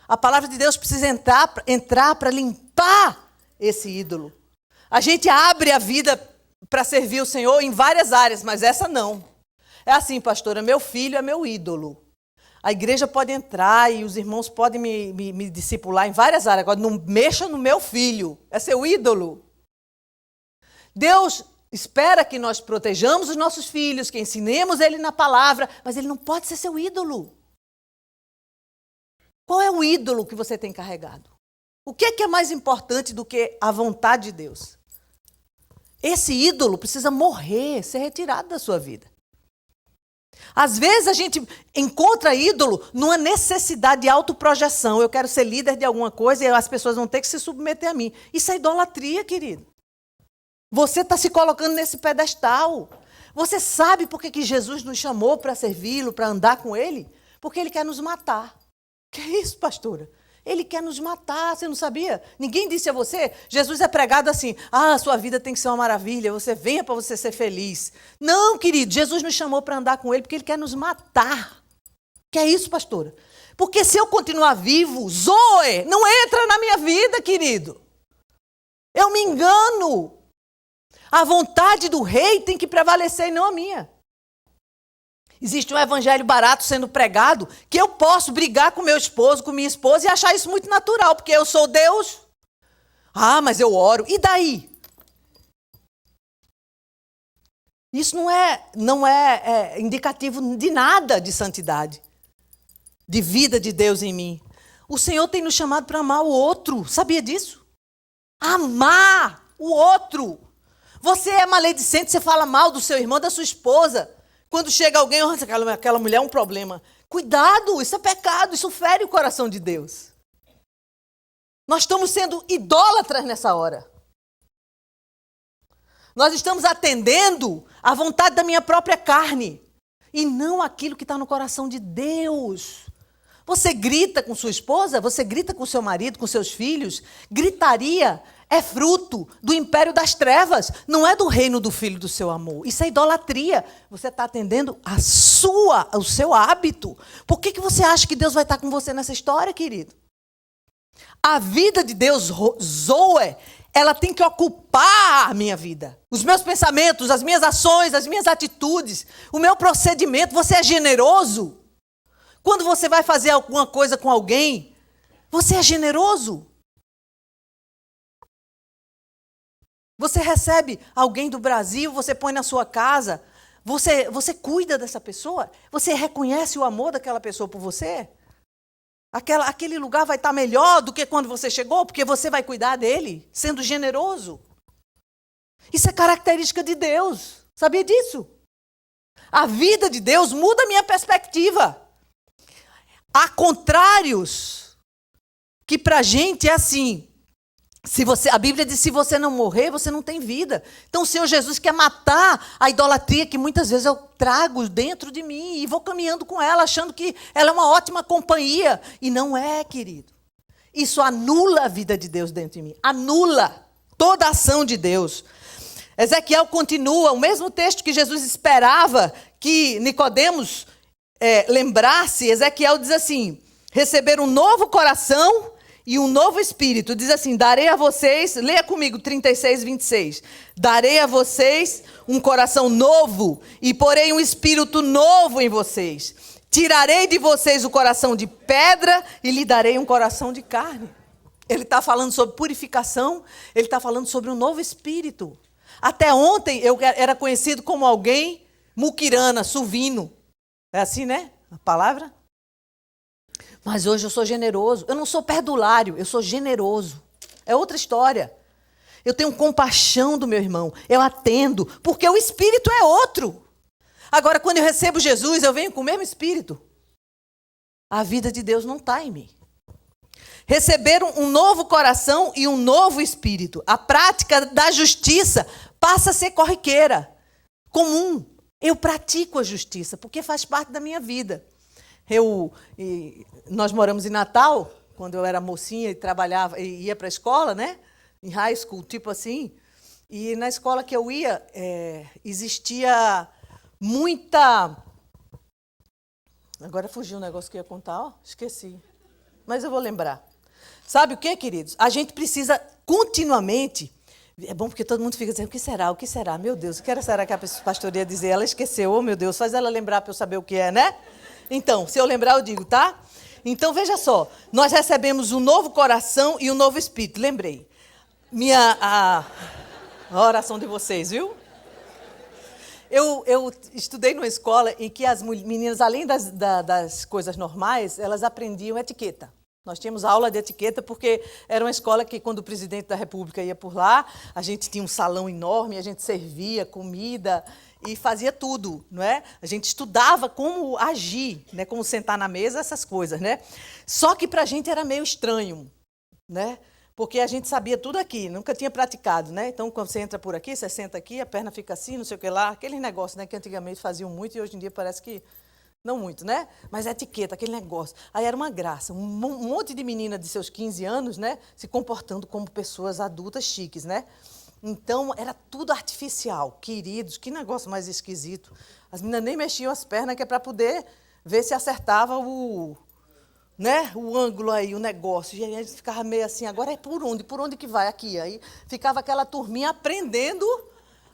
A palavra de Deus precisa entrar para limpar esse ídolo. A gente abre a vida para servir o Senhor em várias áreas, mas essa não. É assim, pastora, meu filho é meu ídolo. A igreja pode entrar e os irmãos podem me discipular em várias áreas. Agora, não mexa no meu filho. É seu ídolo. Deus espera que nós protejamos os nossos filhos, que ensinemos ele na palavra, mas ele não pode ser seu ídolo. Qual é o ídolo que você tem carregado? O que é mais importante do que a vontade de Deus? Esse ídolo precisa morrer, ser retirado da sua vida. Às vezes a gente encontra ídolo numa necessidade de autoprojeção. Eu quero ser líder de alguma coisa e as pessoas vão ter que se submeter a mim. Isso é idolatria, querido. Você está se colocando nesse pedestal. Você sabe por que Jesus nos chamou para servi-lo, para andar com ele? Porque ele quer nos matar. Que é isso, pastora? Ele quer nos matar, você não sabia? Ninguém disse a você, Jesus é pregado assim, a sua vida tem que ser uma maravilha, você venha para você ser feliz. Não, querido, Jesus nos chamou para andar com ele porque ele quer nos matar. Que é isso, pastora? Porque se eu continuar vivo, Zoe não entra na minha vida, querido. Eu me engano. A vontade do rei tem que prevalecer e não a minha. Existe um evangelho barato sendo pregado que eu posso brigar com meu esposo, com minha esposa e achar isso muito natural, porque eu sou Deus. Ah, mas eu oro. E daí? Isso não é indicativo de nada de santidade, de vida de Deus em mim. O Senhor tem nos chamado para amar o outro. Sabia disso? Amar o outro. Você é maledicente, você fala mal do seu irmão, da sua esposa. Quando chega alguém, aquela mulher é um problema. Cuidado, isso é pecado, isso fere o coração de Deus. Nós estamos sendo idólatras nessa hora. Nós estamos atendendo à vontade da minha própria carne e não aquilo que está no coração de Deus. Você grita com sua esposa, você grita com seu marido, com seus filhos. Gritaria é fruto do império das trevas, não é do reino do filho do seu amor. Isso é idolatria. Você está atendendo o seu hábito. Por que você acha que Deus vai estar com você nessa história, querido? A vida de Deus, Zoe, ela tem que ocupar a minha vida. Os meus pensamentos, as minhas ações, as minhas atitudes, o meu procedimento. Você é generoso? Quando você vai fazer alguma coisa com alguém, você é generoso? Você recebe alguém do Brasil, você põe na sua casa, você cuida dessa pessoa? Você reconhece o amor daquela pessoa por você? Aquele lugar vai estar melhor do que quando você chegou, porque você vai cuidar dele, sendo generoso. Isso é característica de Deus. Sabia disso? A vida de Deus muda a minha perspectiva. Há contrários que para a gente é assim. A Bíblia diz, se você não morrer, você não tem vida. Então o Senhor Jesus quer matar a idolatria que muitas vezes eu trago dentro de mim e vou caminhando com ela, achando que ela é uma ótima companhia. E não é, querido. Isso anula a vida de Deus dentro de mim. Anula toda a ação de Deus. Ezequiel continua, o mesmo texto que Jesus esperava que Nicodemos lembrasse. Ezequiel diz assim, receber um novo coração e um novo espírito. Diz assim, darei a vocês, leia comigo 36, 26. Darei a vocês um coração novo e porei um espírito novo em vocês. Tirarei de vocês o coração de pedra e lhe darei um coração de carne. Ele está falando sobre purificação, ele está falando sobre um novo espírito. Até ontem eu era conhecido como alguém muquirana, suvino. É assim, né? A palavra? Mas hoje eu sou generoso. Eu não sou perdulário, eu sou generoso. É outra história. Eu tenho compaixão do meu irmão. Eu atendo, porque o espírito é outro. Agora, quando eu recebo Jesus, eu venho com o mesmo espírito. A vida de Deus não está em mim. Receber um novo coração e um novo espírito. A prática da justiça passa a ser corriqueira, comum. Eu pratico a justiça, porque faz parte da minha vida. Nós moramos em Natal, quando eu era mocinha e trabalhava, e ia para a escola, né? Em high school, tipo assim. E na escola que eu ia, existia muita... Agora fugiu um negócio que eu ia contar, ó, esqueci. Mas eu vou lembrar. Sabe o que, queridos? A gente precisa continuamente... É bom porque todo mundo fica dizendo, o que será? O que será? Meu Deus, o que será que a pastora ia dizer? Ela esqueceu, oh meu Deus, faz ela lembrar para eu saber o que é, né? Então, se eu lembrar, eu digo, tá? Então, veja só, nós recebemos um novo coração e um novo espírito. Lembrei. A oração de vocês, viu? Eu estudei numa escola em que as meninas, além das coisas normais, elas aprendiam etiqueta. Nós tínhamos aula de etiqueta porque era uma escola que, quando o presidente da República ia por lá, a gente tinha um salão enorme, a gente servia comida e fazia tudo, não é? A gente estudava como agir, né? Como sentar na mesa, essas coisas, né? Só que para a gente era meio estranho, né? Porque a gente sabia tudo aqui, nunca tinha praticado, né? Então, quando você entra por aqui, você senta aqui, a perna fica assim, não sei o que lá, aquele negócio, né, que antigamente faziam muito e hoje em dia parece que não muito, né? Mas etiqueta, aquele negócio. Aí era uma graça. Um monte de menina de seus 15 anos, né? Se comportando como pessoas adultas chiques, né? Então, era tudo artificial. Queridos, que negócio mais esquisito. As meninas nem mexiam as pernas, que é para poder ver se acertava né, o ângulo aí, o negócio. E aí a gente ficava meio assim, agora é por onde? Por onde que vai? Aqui. Aí ficava aquela turminha aprendendo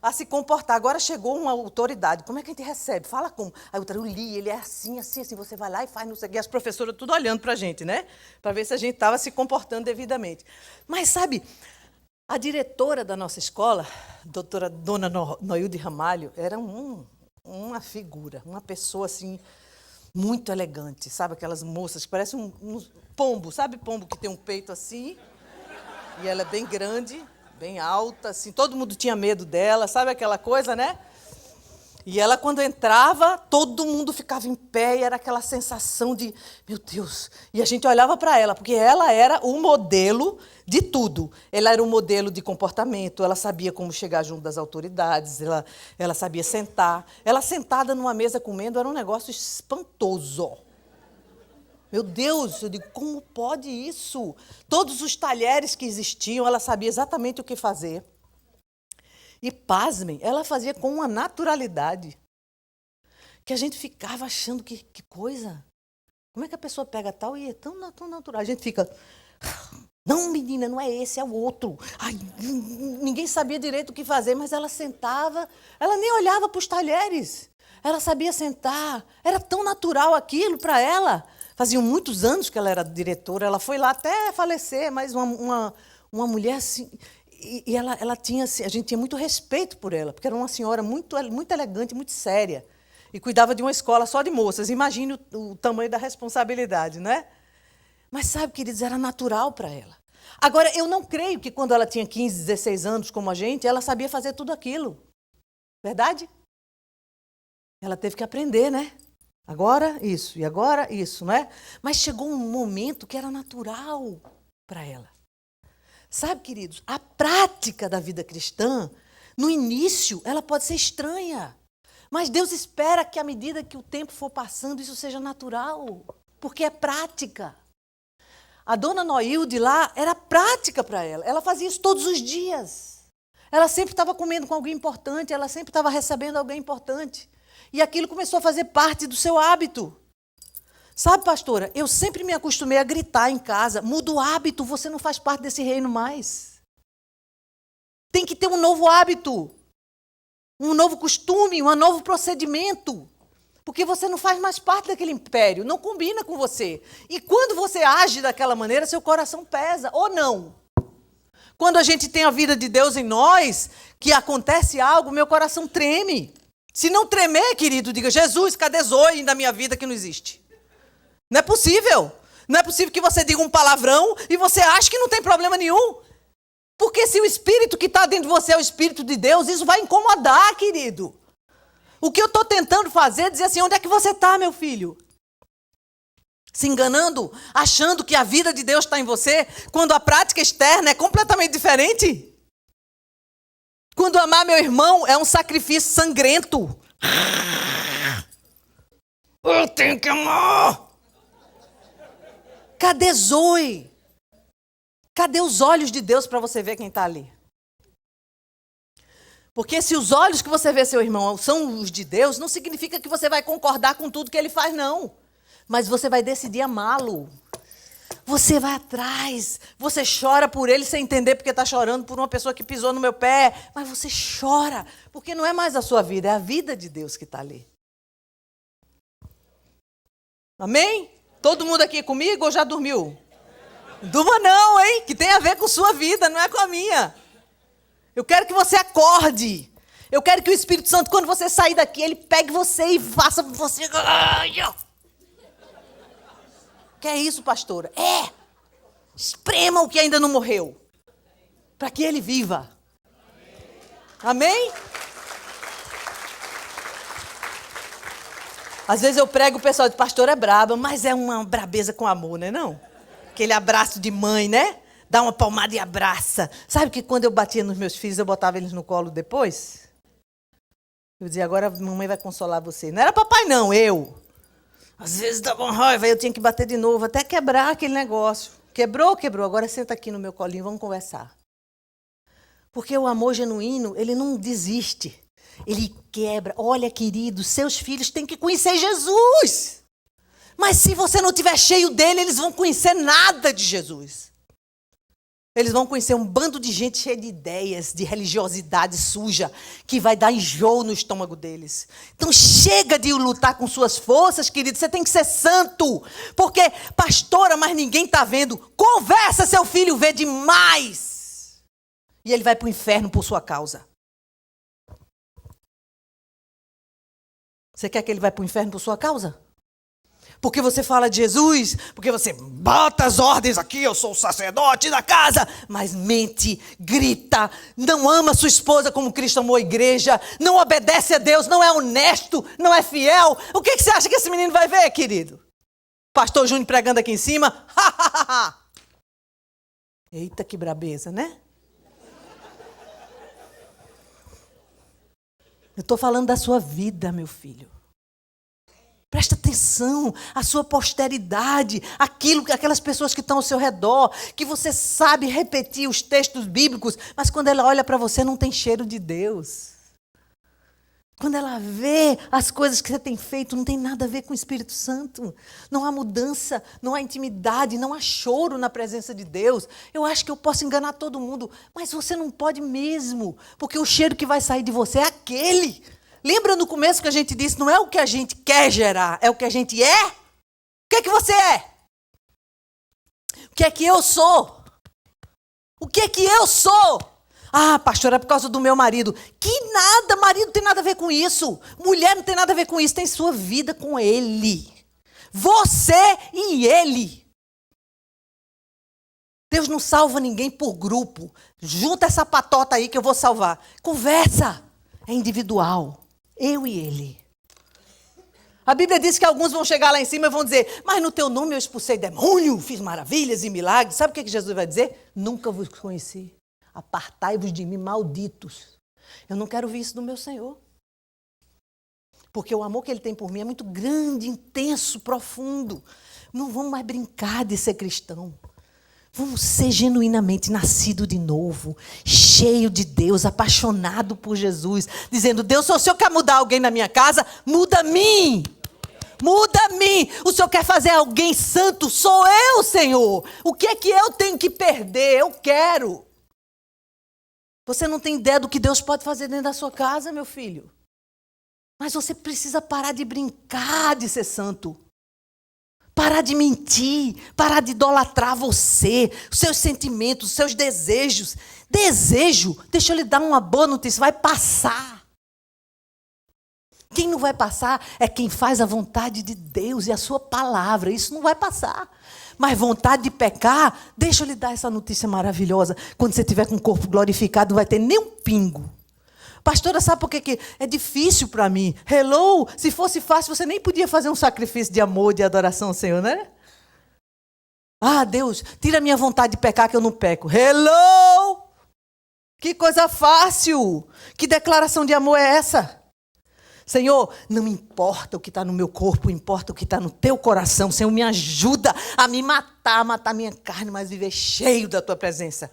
a se comportar. Agora chegou uma autoridade. Como é que a gente recebe? Fala como? Aí eu li, ele é assim, assim, assim. Você vai lá e faz, não sei o quê. As professoras tudo olhando para a gente, né? Para ver se a gente estava se comportando devidamente. Mas, sabe, a diretora da nossa escola, doutora Dona Noilde Ramalho, era uma figura, uma pessoa assim, muito elegante, sabe? Aquelas moças que parecem um pombo, sabe pombo que tem um peito assim? E ela é bem grande, bem alta, assim, todo mundo tinha medo dela, sabe aquela coisa, né? E ela, quando entrava, todo mundo ficava em pé e era aquela sensação de, meu Deus. E a gente olhava para ela, porque ela era o modelo de tudo. Ela era o modelo de comportamento, ela sabia como chegar junto das autoridades, ela sabia sentar. Ela sentada numa mesa comendo era um negócio espantoso. Meu Deus, eu digo, como pode isso? Todos os talheres que existiam, ela sabia exatamente o que fazer. E, pasmem, ela fazia com uma naturalidade que a gente ficava achando que coisa. Como é que a pessoa pega tal e é tão natural? A gente fica, não, menina, não é esse, é o outro. Ai, ninguém sabia direito o que fazer, mas ela sentava, ela nem olhava para os talheres. Ela sabia sentar, era tão natural aquilo para ela. Faziam muitos anos que ela era diretora, ela foi lá até falecer, mas uma mulher assim... E ela tinha, assim, a gente tinha muito respeito por ela, porque era uma senhora muito elegante, muito séria. E cuidava de uma escola só de moças. Imagine o tamanho da responsabilidade, né? Mas sabe, queridos, era natural para ela. Agora, eu não creio que quando ela tinha 15, 16 anos, como a gente, ela sabia fazer tudo aquilo. Verdade? Ela teve que aprender, né? Agora isso, e agora isso, né? Mas chegou um momento que era natural para ela. Sabe, queridos, a prática da vida cristã, no início, ela pode ser estranha. Mas Deus espera que, à medida que o tempo for passando, isso seja natural. Porque é prática. A dona Noilde lá, era prática para ela. Ela fazia isso todos os dias. Ela sempre estava comendo com alguém importante, ela sempre estava recebendo alguém importante. E aquilo começou a fazer parte do seu hábito. Sabe, pastora, eu sempre me acostumei a gritar em casa, muda o hábito, você não faz parte desse reino mais. Tem que ter um novo hábito, um novo costume, um novo procedimento, porque você não faz mais parte daquele império, não combina com você. E quando você age daquela maneira, seu coração pesa, ou não? Quando a gente tem a vida de Deus em nós, que acontece algo, meu coração treme. Se não tremer, querido, diga, Jesus, cadê Zoe da minha vida que não existe? Não é possível. Não é possível que você diga um palavrão e você ache que não tem problema nenhum. Porque se o Espírito que está dentro de você é o Espírito de Deus, isso vai incomodar, querido. O que eu estou tentando fazer é dizer assim, onde é que você está, meu filho? Se enganando, achando que a vida de Deus está em você, quando a prática externa é completamente diferente. Quando amar meu irmão é um sacrifício sangrento. Eu tenho que amar. Cadê Zoe? Cadê os olhos de Deus para você ver quem está ali? Porque se os olhos que você vê seu irmão são os de Deus, não significa que você vai concordar com tudo que ele faz, não. Mas você vai decidir amá-lo. Você vai atrás, você chora por ele sem entender porque está chorando por uma pessoa que pisou no meu pé. Mas você chora, porque não é mais a sua vida, é a vida de Deus que está ali. Amém? Todo mundo aqui comigo ou já dormiu? Durma não, hein? Que tem a ver com sua vida, não é com a minha. Eu quero que você acorde. Eu quero que o Espírito Santo, quando você sair daqui, ele pegue você e faça você... Que é isso, pastora? É! Esprema o que ainda não morreu. Para que ele viva. Amém? Às vezes eu prego, o pessoal de pastor é braba, mas é uma brabeza com amor, né não? Aquele abraço de mãe, né? Dá uma palmada e abraça. Sabe que quando eu batia nos meus filhos, eu botava eles no colo depois? Eu dizia, agora a mamãe vai consolar você. Não era papai não, eu. Às vezes dava raiva, eu tinha que bater de novo, até quebrar aquele negócio. Quebrou, agora senta aqui no meu colinho, vamos conversar. Porque o amor genuíno, ele não desiste. Ele quebra. Olha, querido, seus filhos têm que conhecer Jesus. Mas se você não estiver cheio dele, eles vão conhecer nada de Jesus. Eles vão conhecer um bando de gente cheia de ideias, de religiosidade suja, que vai dar enjoo no estômago deles. Então chega de lutar com suas forças, querido. Você tem que ser santo. Porque, pastora, mas ninguém está vendo. Conversa, seu filho vê demais. E ele vai para o inferno por sua causa. Você quer que ele vá para o inferno por sua causa? Porque você fala de Jesus, porque você bota as ordens aqui, eu sou o sacerdote da casa, mas mente, grita, não ama sua esposa como Cristo amou a igreja, não obedece a Deus, não é honesto, não é fiel. O que você acha que esse menino vai ver, querido? Pastor Júnior pregando aqui em cima? Eita, que brabeza, né? Eu estou falando da sua vida, meu filho. Presta atenção, a sua posteridade, aquelas pessoas que estão ao seu redor, que você sabe repetir os textos bíblicos, mas quando ela olha para você não tem cheiro de Deus. Quando ela vê as coisas que você tem feito, não tem nada a ver com o Espírito Santo. Não há mudança, não há intimidade, não há choro na presença de Deus. Eu acho que eu posso enganar todo mundo, mas você não pode mesmo, porque o cheiro que vai sair de você é aquele. Lembra no começo que a gente disse, não é o que a gente quer gerar, é o que a gente é? O que é que você é? O que é que eu sou? O que é que eu sou? Ah, pastor, é por causa do meu marido. Que nada, marido não tem nada a ver com isso. Mulher não tem nada a ver com isso, tem sua vida com ele. Você e ele. Deus não salva ninguém por grupo. Junta essa patota aí que eu vou salvar. Conversa, é individual. Eu e ele. A Bíblia diz que alguns vão chegar lá em cima e vão dizer, mas no teu nome eu expulsei demônio, fiz maravilhas e milagres. Sabe o que Jesus vai dizer? Nunca vos conheci. Apartai-vos de mim, malditos. Eu não quero ver isso do meu Senhor. Porque o amor que ele tem por mim é muito grande, intenso, profundo. Não vamos mais brincar de ser cristão. Vamos ser genuinamente nascido de novo, cheio de Deus, apaixonado por Jesus, dizendo, Deus, se o Senhor quer mudar alguém na minha casa, muda-me. Muda-me. O Senhor quer fazer alguém santo, sou eu, Senhor. O que é que eu tenho que perder? Eu quero. Você não tem ideia do que Deus pode fazer dentro da sua casa, meu filho. Mas você precisa parar de brincar de ser santo. Parar de mentir, parar de idolatrar você, os seus sentimentos, os seus desejos. Desejo, deixa eu lhe dar uma boa notícia, vai passar. Quem não vai passar é quem faz a vontade de Deus e a sua palavra. Isso não vai passar. Mas vontade de pecar, deixa eu lhe dar essa notícia maravilhosa. Quando você estiver com o corpo glorificado, não vai ter nem um pingo. Pastora, sabe por que é difícil para mim? Hello, se fosse fácil, você nem podia fazer um sacrifício de amor, de adoração ao Senhor, né? Ah, Deus, tira a minha vontade de pecar que eu não peco. Hello! Que coisa fácil! Que declaração de amor é essa? Senhor, não importa o que está no meu corpo, importa o que está no teu coração. Senhor, me ajuda a me matar minha carne, mas viver cheio da tua presença.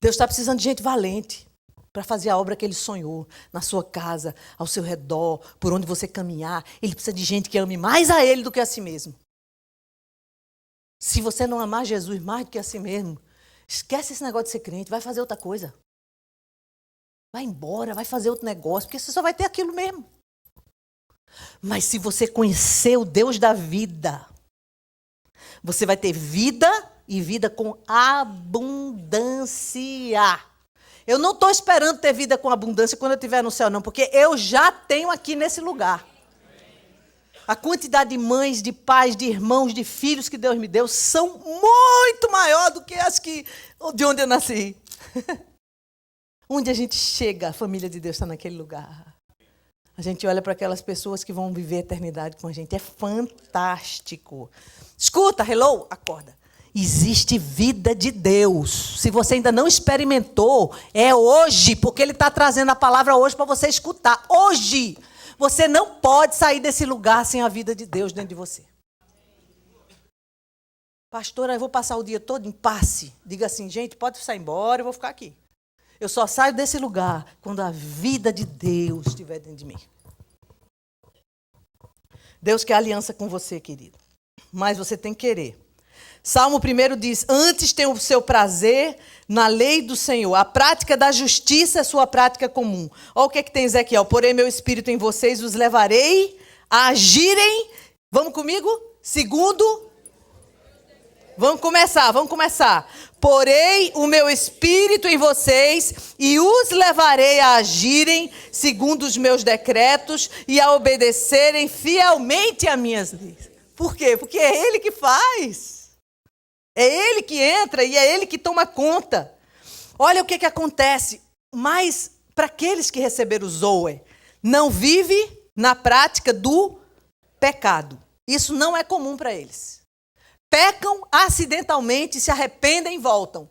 Deus está precisando de gente valente para fazer a obra que ele sonhou, na sua casa, ao seu redor, por onde você caminhar. Ele precisa de gente que ame mais a ele do que a si mesmo. Se você não amar Jesus mais do que a si mesmo, esquece esse negócio de ser crente, vai fazer outra coisa. Vai embora, vai fazer outro negócio, porque você só vai ter aquilo mesmo. Mas se você conhecer o Deus da vida, você vai ter vida e vida com abundância. Eu não estou esperando ter vida com abundância quando eu estiver no céu, não, porque eu já tenho aqui nesse lugar. A quantidade de mães, de pais, de irmãos, de filhos que Deus me deu são muito maior do que as que de onde eu nasci. Onde a gente chega, a família de Deus está naquele lugar. A gente olha para aquelas pessoas que vão viver a eternidade com a gente. É fantástico. Escuta, hello, acorda. Existe vida de Deus. Se você ainda não experimentou, é hoje, porque Ele está trazendo a palavra hoje para você escutar. Hoje, você não pode sair desse lugar sem a vida de Deus dentro de você. Pastora, eu vou passar o dia todo em passe. Diga assim, gente, pode sair embora, eu vou ficar aqui. Eu só saio desse lugar quando a vida de Deus estiver dentro de mim. Deus quer aliança com você, querido. Mas você tem que querer. Salmo 1 diz, antes tem o seu prazer na lei do Senhor. A prática da justiça é sua prática comum. Olha o que tem Ezequiel. Porém meu espírito em vocês, os levarei a agirem. Vamos comigo? Segundo. Vamos começar. Porei o meu espírito em vocês e os levarei a agirem segundo os meus decretos e a obedecerem fielmente a minhas leis. Por quê? Porque é Ele que faz. É Ele que entra e é Ele que toma conta. Olha o que acontece. Mas para aqueles que receberam o Zoe, não vive na prática do pecado. Isso não é comum para eles. Pecam acidentalmente, se arrependem e voltam.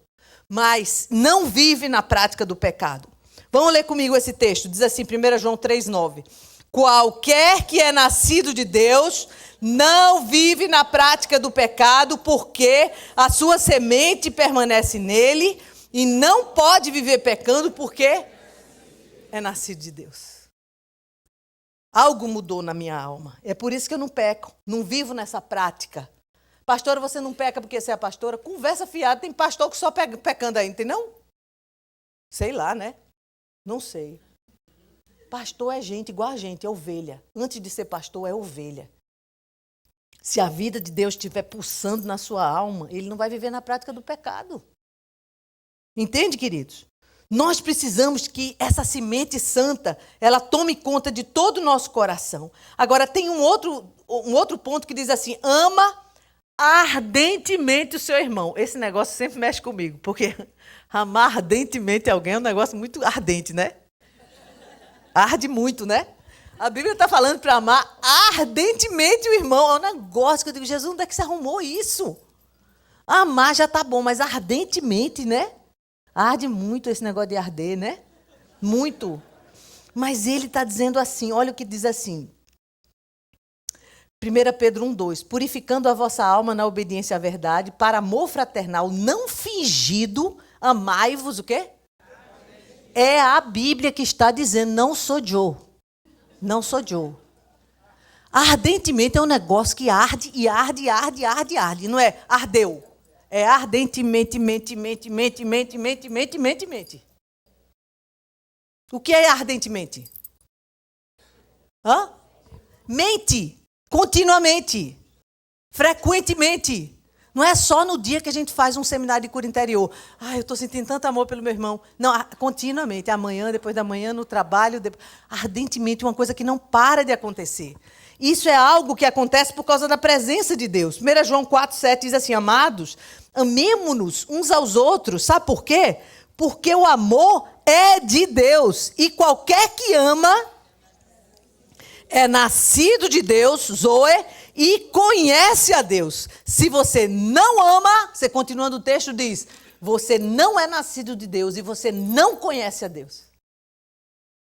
Mas não vive na prática do pecado. Vamos ler comigo esse texto. Diz assim, 1 João 3,9. Qualquer que é nascido de Deus não vive na prática do pecado, porque a sua semente permanece nele e não pode viver pecando porque é nascido de Deus. Algo mudou na minha alma. É por isso que eu não peco, não vivo nessa prática. Pastora, você não peca porque você é pastora? Conversa fiada, tem pastor que só pecando ainda, tem não? Sei lá, né? Não sei. Pastor é gente igual a gente, é ovelha. Antes de ser pastor, é ovelha. Se a vida de Deus estiver pulsando na sua alma, ele não vai viver na prática do pecado. Entende, queridos? Nós precisamos que essa semente santa, ela tome conta de todo o nosso coração. Agora, tem um outro ponto que diz assim, ama ardentemente o seu irmão. Esse negócio sempre mexe comigo, porque amar ardentemente alguém é um negócio muito ardente, né? Arde muito, né? A Bíblia está falando para amar ardentemente o irmão. É um negócio que eu digo, Jesus, onde é que você arrumou isso? Amar já está bom, mas ardentemente, né? Arde muito esse negócio de arder, né? Muito. Mas ele está dizendo assim, olha o que diz assim. 1 Pedro 1,2. Purificando a vossa alma na obediência à verdade, para amor fraternal não fingido, amai-vos o quê? É a Bíblia que está dizendo, não sou Joe. Não sou Joe. Ardentemente é um negócio que arde e arde, arde, arde, arde. Não é ardeu. É ardentemente, mente. O que é ardentemente? Hã? Mente. Continuamente. Frequentemente. Não é só no dia que a gente faz um seminário de cura interior. Eu estou sentindo tanto amor pelo meu irmão. Não, continuamente. Amanhã, depois da manhã, no trabalho. Ardentemente, uma coisa que não para de acontecer. Isso é algo que acontece por causa da presença de Deus. 1 João 4,7 diz assim, amados, amemo-nos uns aos outros. Sabe por quê? Porque o amor é de Deus. E qualquer que ama é nascido de Deus, Zoe, e conhece a Deus. Se você não ama, você continuando o texto diz, você não é nascido de Deus e você não conhece a Deus.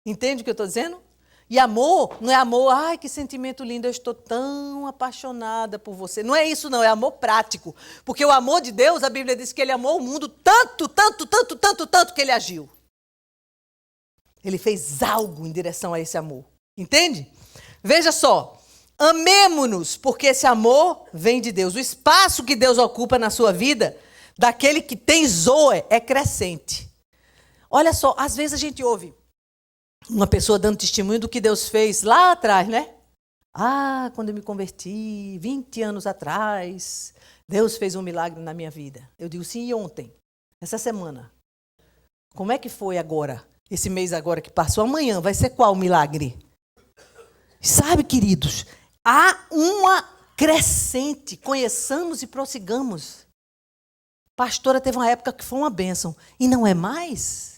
Entende o que eu estou dizendo? E amor, não é amor, que sentimento lindo, eu estou tão apaixonada por você. Não é isso não, é amor prático. Porque o amor de Deus, a Bíblia diz que ele amou o mundo tanto que ele agiu. Ele fez algo em direção a esse amor. Entende? Veja só, amemo-nos, porque esse amor vem de Deus. O espaço que Deus ocupa na sua vida, daquele que tem Zoe, é crescente. Olha só, às vezes a gente ouve uma pessoa dando testemunho do que Deus fez lá atrás, né? Quando eu me converti, 20 anos atrás, Deus fez um milagre na minha vida. Eu digo, sim, e ontem? Essa semana? Como é que foi agora? Esse mês agora que passou? Amanhã vai ser qual o milagre? Sabe, queridos, há uma crescente, conheçamos e prossigamos. Pastora, teve uma época que foi uma bênção, e não é mais.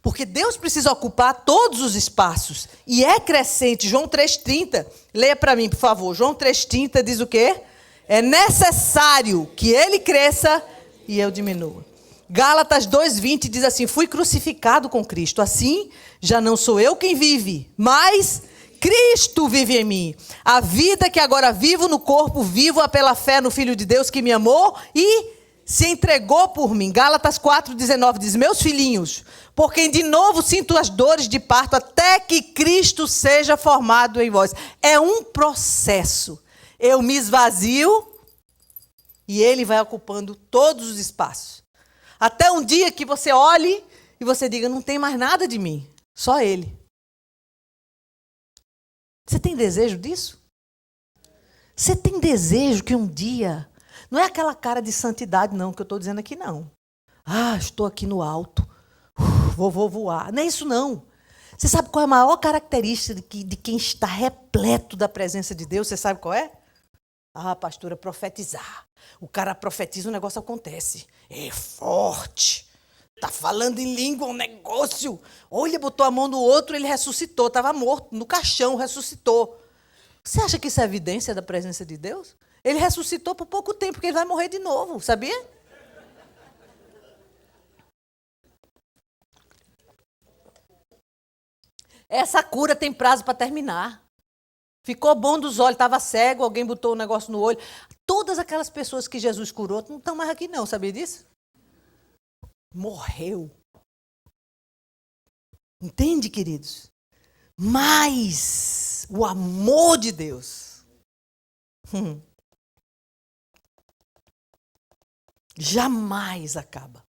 Porque Deus precisa ocupar todos os espaços, e é crescente. João 3,30, leia para mim, por favor. João 3,30 diz o quê? É necessário que ele cresça e eu diminua. Gálatas 2,20 diz assim, fui crucificado com Cristo, assim já não sou eu quem vive, mas Cristo vive em mim. A vida que agora vivo no corpo, vivo-a pela fé no Filho de Deus que me amou e se entregou por mim. Gálatas 4,19 diz, meus filhinhos, Por quem de novo sinto as dores de parto, até que Cristo seja formado em vós. É um processo. Eu me esvazio e ele vai ocupando todos os espaços. Até um dia que você olhe e você diga, não tem mais nada de mim, só ele. Você tem desejo disso? Você tem desejo que um dia... Não é aquela cara de santidade, não, que eu estou dizendo aqui, não. Ah, estou aqui no alto. Vou voar. Não é isso, não. Você sabe qual é a maior característica de quem está repleto da presença de Deus? Você sabe qual é? Ah, pastora, profetizar. O cara profetiza, o negócio acontece. É forte. Está falando em língua, um negócio. Olha, botou a mão no outro, ele ressuscitou. Estava morto, no caixão, ressuscitou. Você acha que isso é evidência da presença de Deus? Ele ressuscitou por pouco tempo, porque ele vai morrer de novo, sabia? Essa cura tem prazo para terminar. Ficou bom dos olhos, estava cego, alguém botou um negócio no olho. Todas aquelas pessoas que Jesus curou não estão mais aqui não, sabia disso? Morreu. Entende, queridos? Mas o amor de Deus jamais acaba.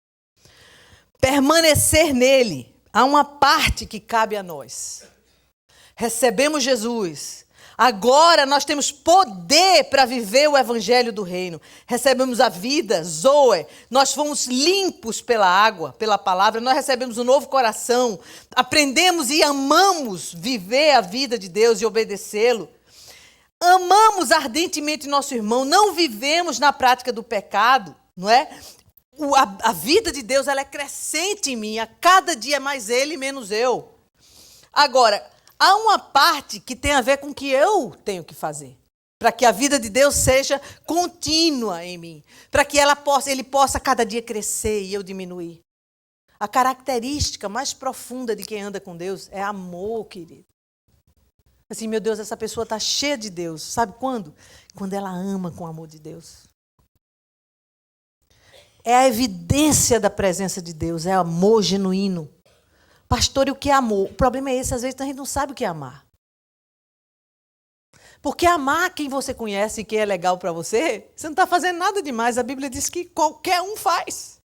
Permanecer nele, há uma parte que cabe a nós. Recebemos Jesus. Agora nós temos poder para viver o evangelho do reino. Recebemos a vida, Zoe. Nós fomos limpos pela água, pela palavra. Nós recebemos um novo coração. Aprendemos e amamos viver a vida de Deus e obedecê-lo. Amamos ardentemente nosso irmão. Não vivemos na prática do pecado, não é? A vida de Deus, ela é crescente em mim. A cada dia é mais ele, menos eu. Agora, há uma parte que tem a ver com o que eu tenho que fazer. Para que a vida de Deus seja contínua em mim. Para que ele possa cada dia crescer e eu diminuir. A característica mais profunda de quem anda com Deus é amor, querido. Assim, meu Deus, essa pessoa está cheia de Deus. Sabe quando? Quando ela ama com o amor de Deus. É a evidência da presença de Deus, é amor genuíno. Pastor, e o que é amor? O problema é esse, às vezes a gente não sabe o que é amar. Porque amar quem você conhece e quem é legal para você, você não está fazendo nada demais. A Bíblia diz que qualquer um faz.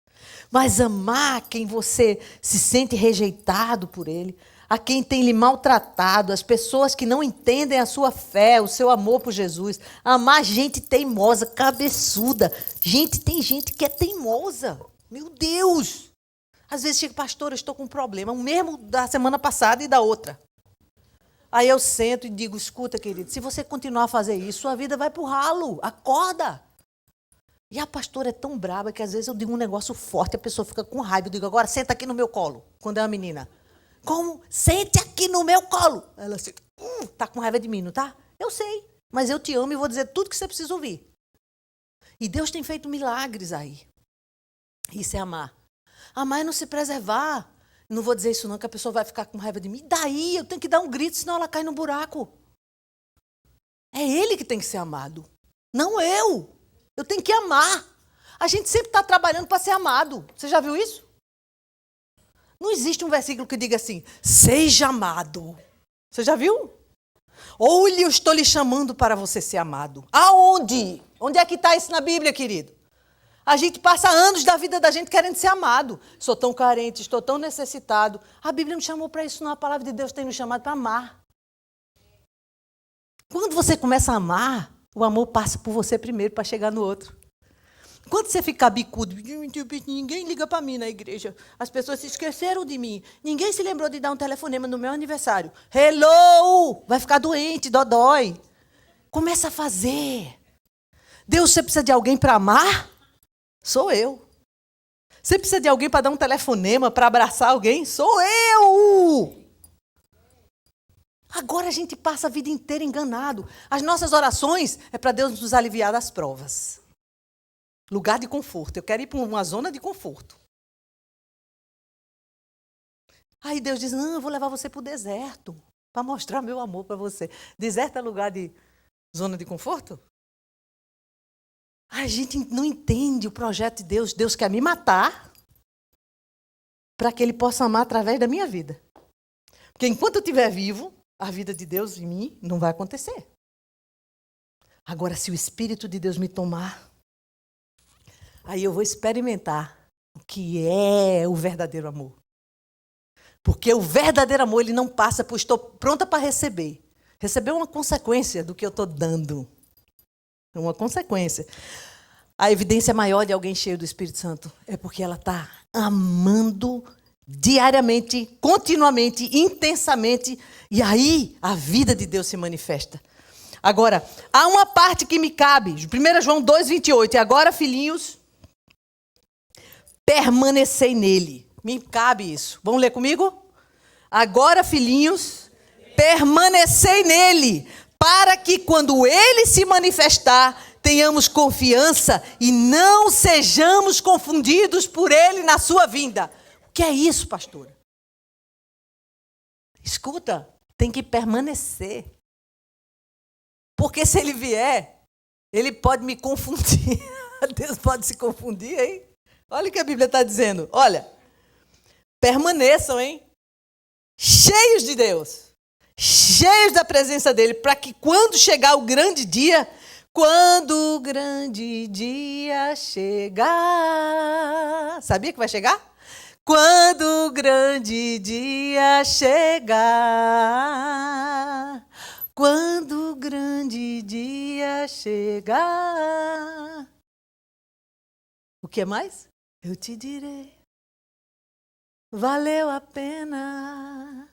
Mas amar quem você se sente rejeitado por ele, a quem tem lhe maltratado, as pessoas que não entendem a sua fé, o seu amor por Jesus. Amar gente teimosa, cabeçuda. Tem gente que é teimosa. Meu Deus! Às vezes chega, pastor, eu estou com um problema, o mesmo da semana passada e da outra. Aí eu sento e digo, escuta, querido, se você continuar a fazer isso, sua vida vai para o ralo, acorda. E a pastora é tão braba que às vezes eu digo um negócio forte, a pessoa fica com raiva, eu digo, agora senta aqui no meu colo, quando é uma menina. Como? Sente aqui no meu colo. Ela assim, tá com raiva de mim, não tá? Eu sei, mas eu te amo e vou dizer tudo que você precisa ouvir. E Deus tem feito milagres aí. Isso é amar. Amar é não se preservar. Não vou dizer isso não, que a pessoa vai ficar com raiva de mim. E daí eu tenho que dar um grito, senão ela cai no buraco. É ele que tem que ser amado, não eu. Eu tenho que amar. A gente sempre está trabalhando para ser amado. Você já viu isso? Não existe um versículo que diga assim, seja amado. Você já viu? Olhe, eu estou lhe chamando para você ser amado. Aonde? Onde é que está isso na Bíblia, querido? A gente passa anos da vida da gente querendo ser amado. Sou tão carente, estou tão necessitado. A Bíblia não chamou para isso, não. A palavra de Deus tem nos chamado para amar. Quando você começa a amar, o amor passa por você primeiro para chegar no outro. Quando você fica bicudo, ninguém liga para mim na igreja. As pessoas se esqueceram de mim. Ninguém se lembrou de dar um telefonema no meu aniversário. Hello! Vai ficar doente, dodói. Começa a fazer. Deus, você precisa de alguém para amar? Sou eu. Você precisa de alguém para dar um telefonema, para abraçar alguém? Sou eu! Agora a gente passa a vida inteira enganado. As nossas orações é para Deus nos aliviar das provas. Lugar de conforto. Eu quero ir para uma zona de conforto. Aí Deus diz, não, eu vou levar você para o deserto, para mostrar meu amor para você. Deserto é lugar de zona de conforto? A gente não entende o projeto de Deus. Deus quer me matar. para que Ele possa amar através da minha vida. Porque enquanto eu estiver vivo, a vida de Deus em mim não vai acontecer. Agora, se o Espírito de Deus me tomar, aí eu vou experimentar o que é o verdadeiro amor. Porque o verdadeiro amor, ele não passa por estou pronta para receber. Receber é uma consequência do que eu estou dando. É uma consequência. A evidência maior de alguém cheio do Espírito Santo é porque ela está amando diariamente, continuamente, intensamente. E aí a vida de Deus se manifesta. Agora, há uma parte que me cabe. 1 João 2,28. E agora, filhinhos, permanecei nele. Me cabe isso. Vamos ler comigo? Agora, filhinhos, permanecei nele, para que quando ele se manifestar, tenhamos confiança e não sejamos confundidos por ele na sua vinda. O que é isso, pastora? Escuta, tem que permanecer. Porque se ele vier, ele pode me confundir. Deus pode se confundir, hein? Olha o que a Bíblia está dizendo. Olha, permaneçam, hein? Cheios de Deus. Cheios da presença dele, para que quando chegar o grande dia, quando o grande dia chegar... Sabia que vai chegar? Quando o grande dia chegar... Quando o grande dia chegar... O que mais? Eu te direi. Valeu a pena.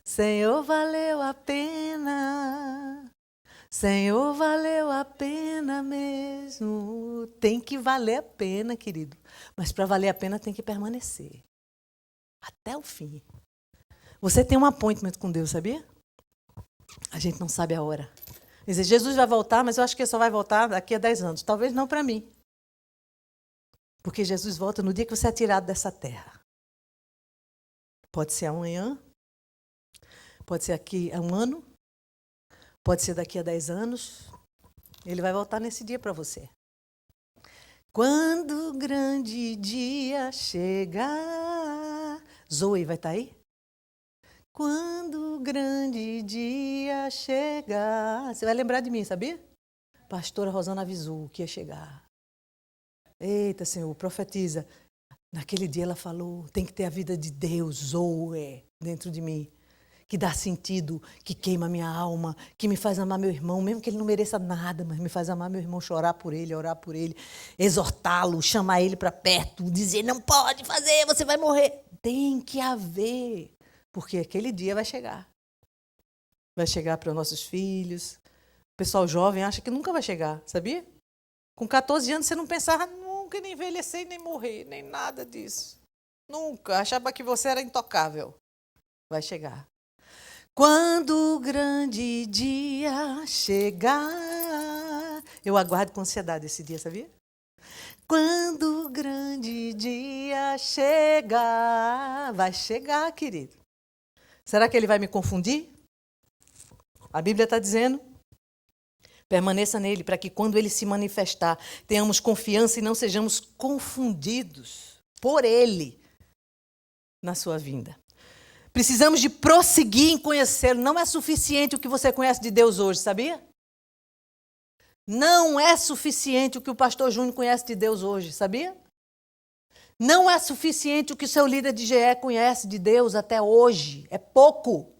Senhor, valeu a pena. Senhor, valeu a pena mesmo. Tem que valer a pena, querido. Mas para valer a pena tem que permanecer. Até o fim. Você tem um appointment com Deus, sabia? A gente não sabe a hora. Dizer, Jesus vai voltar, mas eu acho que ele só vai voltar daqui a 10 anos. Talvez não para mim. Porque Jesus volta no dia que você é tirado dessa terra. Pode ser amanhã. Pode ser aqui a um ano. Pode ser daqui a 10 anos. Ele vai voltar nesse dia para você. Quando o grande dia chegar... Zoe, vai estar aí? Quando o grande dia chegar... Você vai lembrar de mim, sabia? Pastora Rosana avisou que ia chegar. Eita, Senhor, profetiza. Naquele dia ela falou, tem que ter a vida de Deus, Zoe, dentro de mim. Que dá sentido, que queima a minha alma, que me faz amar meu irmão, mesmo que ele não mereça nada, mas me faz amar meu irmão, chorar por ele, orar por ele, exortá-lo, chamar ele para perto, dizer, não pode fazer, você vai morrer. Tem que haver, porque aquele dia vai chegar. Vai chegar para os nossos filhos. O pessoal jovem acha que nunca vai chegar, sabia? Com 14 anos você não pensava nunca nem envelhecer, nem morrer, nem nada disso. Nunca. Achava que você era intocável. Vai chegar. Quando o grande dia chegar... Eu aguardo com ansiedade esse dia, sabia? Quando o grande dia chegar... Vai chegar, querido. Será que ele vai me confundir? A Bíblia está dizendo... Permaneça nele, para que quando ele se manifestar, tenhamos confiança e não sejamos confundidos por ele na sua vinda. Precisamos de prosseguir em conhecê-lo. Não é suficiente o que você conhece de Deus hoje, sabia? Não é suficiente o que o pastor Júnior conhece de Deus hoje, sabia? Não é suficiente o que o seu líder de GE conhece de Deus até hoje. É pouco.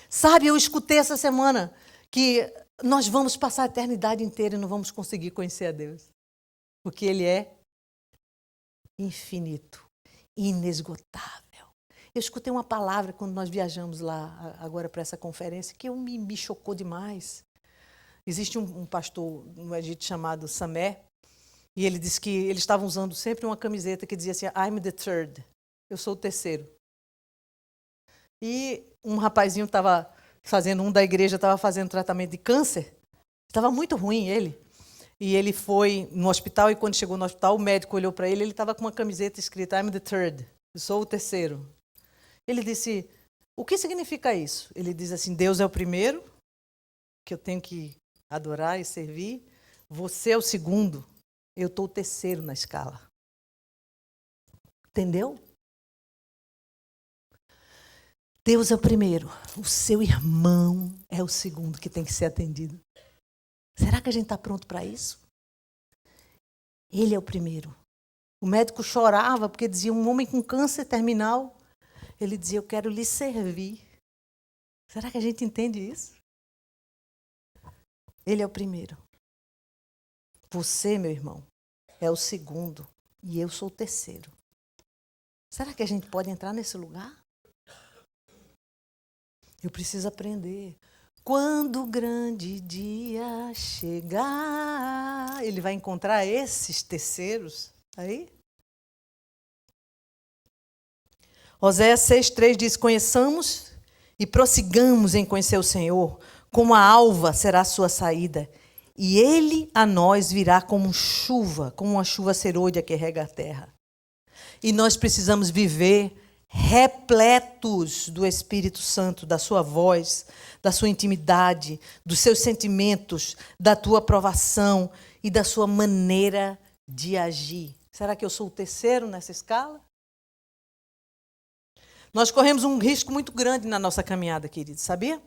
Sabe, eu escutei essa semana que nós vamos passar a eternidade inteira e não vamos conseguir conhecer a Deus. Porque Ele é infinito, inesgotável. Eu escutei uma palavra quando nós viajamos lá agora para essa conferência que me chocou demais. Existe um pastor no Egito chamado Samé e ele disse que eles estavam usando sempre uma camiseta que dizia assim, I'm the third, eu sou o terceiro. E um rapazinho estava fazendo, um da igreja estava fazendo tratamento de câncer, estava muito ruim ele. E ele foi no hospital e quando chegou no hospital o médico olhou para ele estava com uma camiseta escrita I'm the third, eu sou o terceiro. Ele disse, o que significa isso? Ele diz assim, Deus é o primeiro, que eu tenho que adorar e servir. Você é o segundo, eu estou o terceiro na escala. Entendeu? Deus é o primeiro, o seu irmão é o segundo que tem que ser atendido. Será que a gente está pronto para isso? Ele é o primeiro. O médico chorava porque dizia, um homem com câncer terminal, ele dizia, eu quero lhe servir. Será que a gente entende isso? Ele é o primeiro. Você, meu irmão, é o segundo e eu sou o terceiro. Será que a gente pode entrar nesse lugar? Eu preciso aprender. Quando o grande dia chegar, ele vai encontrar esses terceiros aí? Oséias 6,3 diz, conheçamos e prossigamos em conhecer o Senhor, como a alva será a sua saída, e ele a nós virá como chuva, como uma chuva serôdia que rega a terra. E nós precisamos viver repletos do Espírito Santo, da sua voz, da sua intimidade, dos seus sentimentos, da tua aprovação e da sua maneira de agir. Será que eu sou o terceiro nessa escala? Nós corremos um risco muito grande na nossa caminhada, queridos, sabia?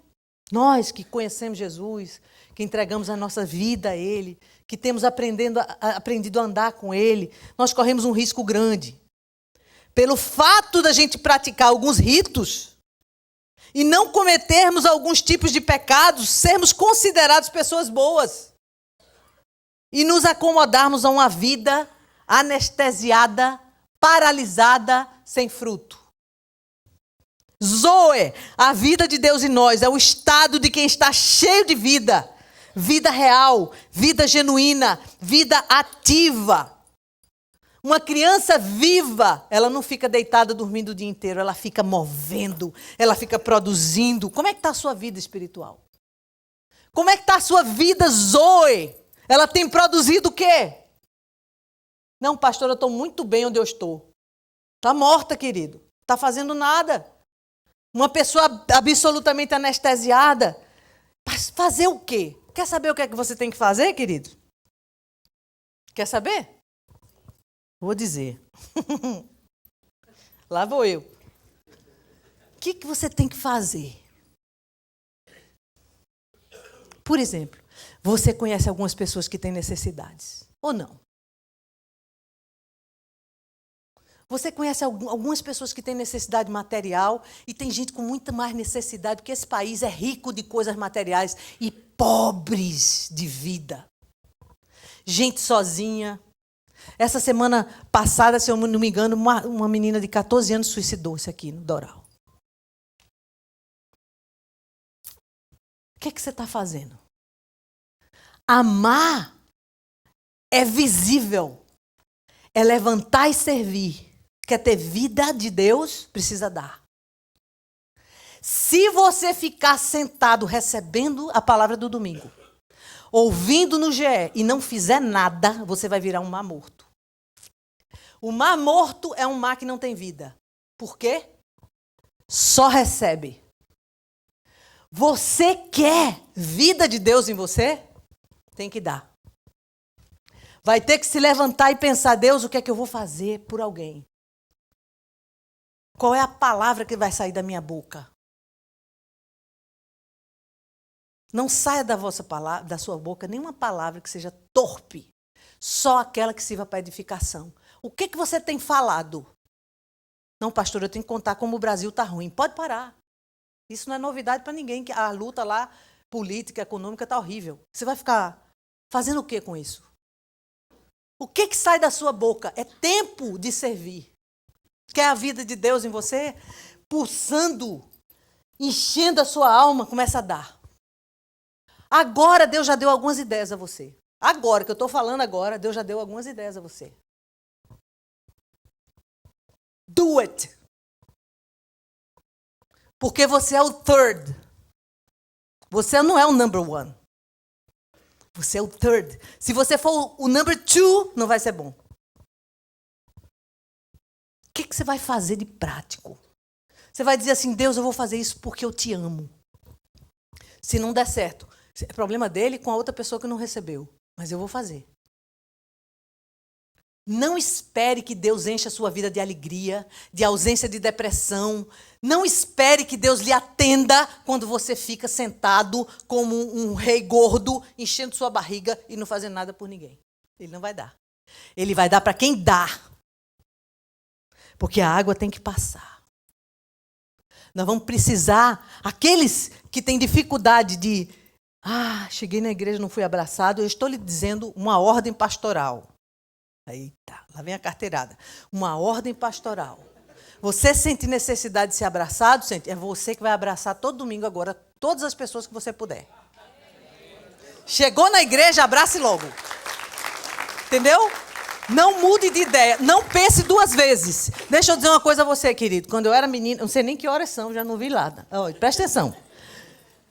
Nós que conhecemos Jesus, que entregamos a nossa vida a Ele, que temos aprendido a andar com Ele, nós corremos um risco grande. Pelo fato da gente praticar alguns ritos e não cometermos alguns tipos de pecados, sermos considerados pessoas boas e nos acomodarmos a uma vida anestesiada, paralisada, sem fruto. Zoe, a vida de Deus em nós, é o estado de quem está cheio de vida. Vida real, vida genuína, vida ativa. Uma criança viva, ela não fica deitada dormindo o dia inteiro, ela fica movendo, ela fica produzindo. Como é que está a sua vida espiritual? Como é que está a sua vida Zoe? Ela tem produzido o quê? Não, pastor, eu estou muito bem onde eu estou. Está morta, querido. Está fazendo nada. Uma pessoa absolutamente anestesiada. Mas fazer o quê? Quer saber o que é que você tem que fazer, querido? Quer saber? Vou dizer. Lá vou eu. O que você tem que fazer? Por exemplo, você conhece algumas pessoas que têm necessidades, ou não? Você conhece algumas pessoas que têm necessidade material e tem gente com muita mais necessidade, porque esse país é rico de coisas materiais e pobres de vida. Gente sozinha. Essa semana passada, se eu não me engano, uma menina de 14 anos suicidou-se aqui no Doral. O que é que você está fazendo? Amar é visível. É levantar e servir. Quer ter vida de Deus, precisa dar. Se você ficar sentado recebendo a palavra do domingo, ouvindo no GE e não fizer nada, você vai virar um mar morto. O mar morto é um mar que não tem vida. Por quê? Só recebe. Você quer vida de Deus em você? Tem que dar. Vai ter que se levantar e pensar, Deus, o que é que eu vou fazer por alguém? Qual é a palavra que vai sair da minha boca? Não saia da sua boca nenhuma palavra que seja torpe. Só aquela que sirva para edificação. O que você tem falado? Não, pastor, eu tenho que contar como o Brasil está ruim. Pode parar. Isso não é novidade para ninguém, que a luta lá, política, econômica, está horrível. Você vai ficar fazendo o que com isso? O que sai da sua boca? É tempo de servir. Quer a vida de Deus em você? Pulsando, enchendo a sua alma, começa a dar. Agora Deus já deu algumas ideias a você. Agora, que eu estou falando agora, Deus já deu algumas ideias a você. Do it. Porque você é o third. Você não é o number one. Você é o third. Se você for o number two, não vai ser bom. O que você vai fazer de prático? Você vai dizer assim, Deus, eu vou fazer isso porque eu te amo. Se não der certo, é problema dele com a outra pessoa que não recebeu. Mas eu vou fazer. Não espere que Deus encha a sua vida de alegria, de ausência de depressão. Não espere que Deus lhe atenda quando você fica sentado como um rei gordo, enchendo sua barriga e não fazendo nada por ninguém. Ele não vai dar. Ele vai dar para quem dá. Porque a água tem que passar. Nós vamos precisar, aqueles que têm dificuldade de, cheguei na igreja, não fui abraçado, eu estou lhe dizendo uma ordem pastoral. Eita, lá vem a carteirada. Uma ordem pastoral. Você sente necessidade de ser abraçado? Sente. É você que vai abraçar todo domingo agora, todas as pessoas que você puder. Chegou na igreja, abrace logo. Entendeu? Não mude de ideia. Não pense duas vezes. Deixa eu dizer uma coisa a você, querido. Quando eu era menina, não sei nem que horas são, já não vi nada. Olha, presta atenção.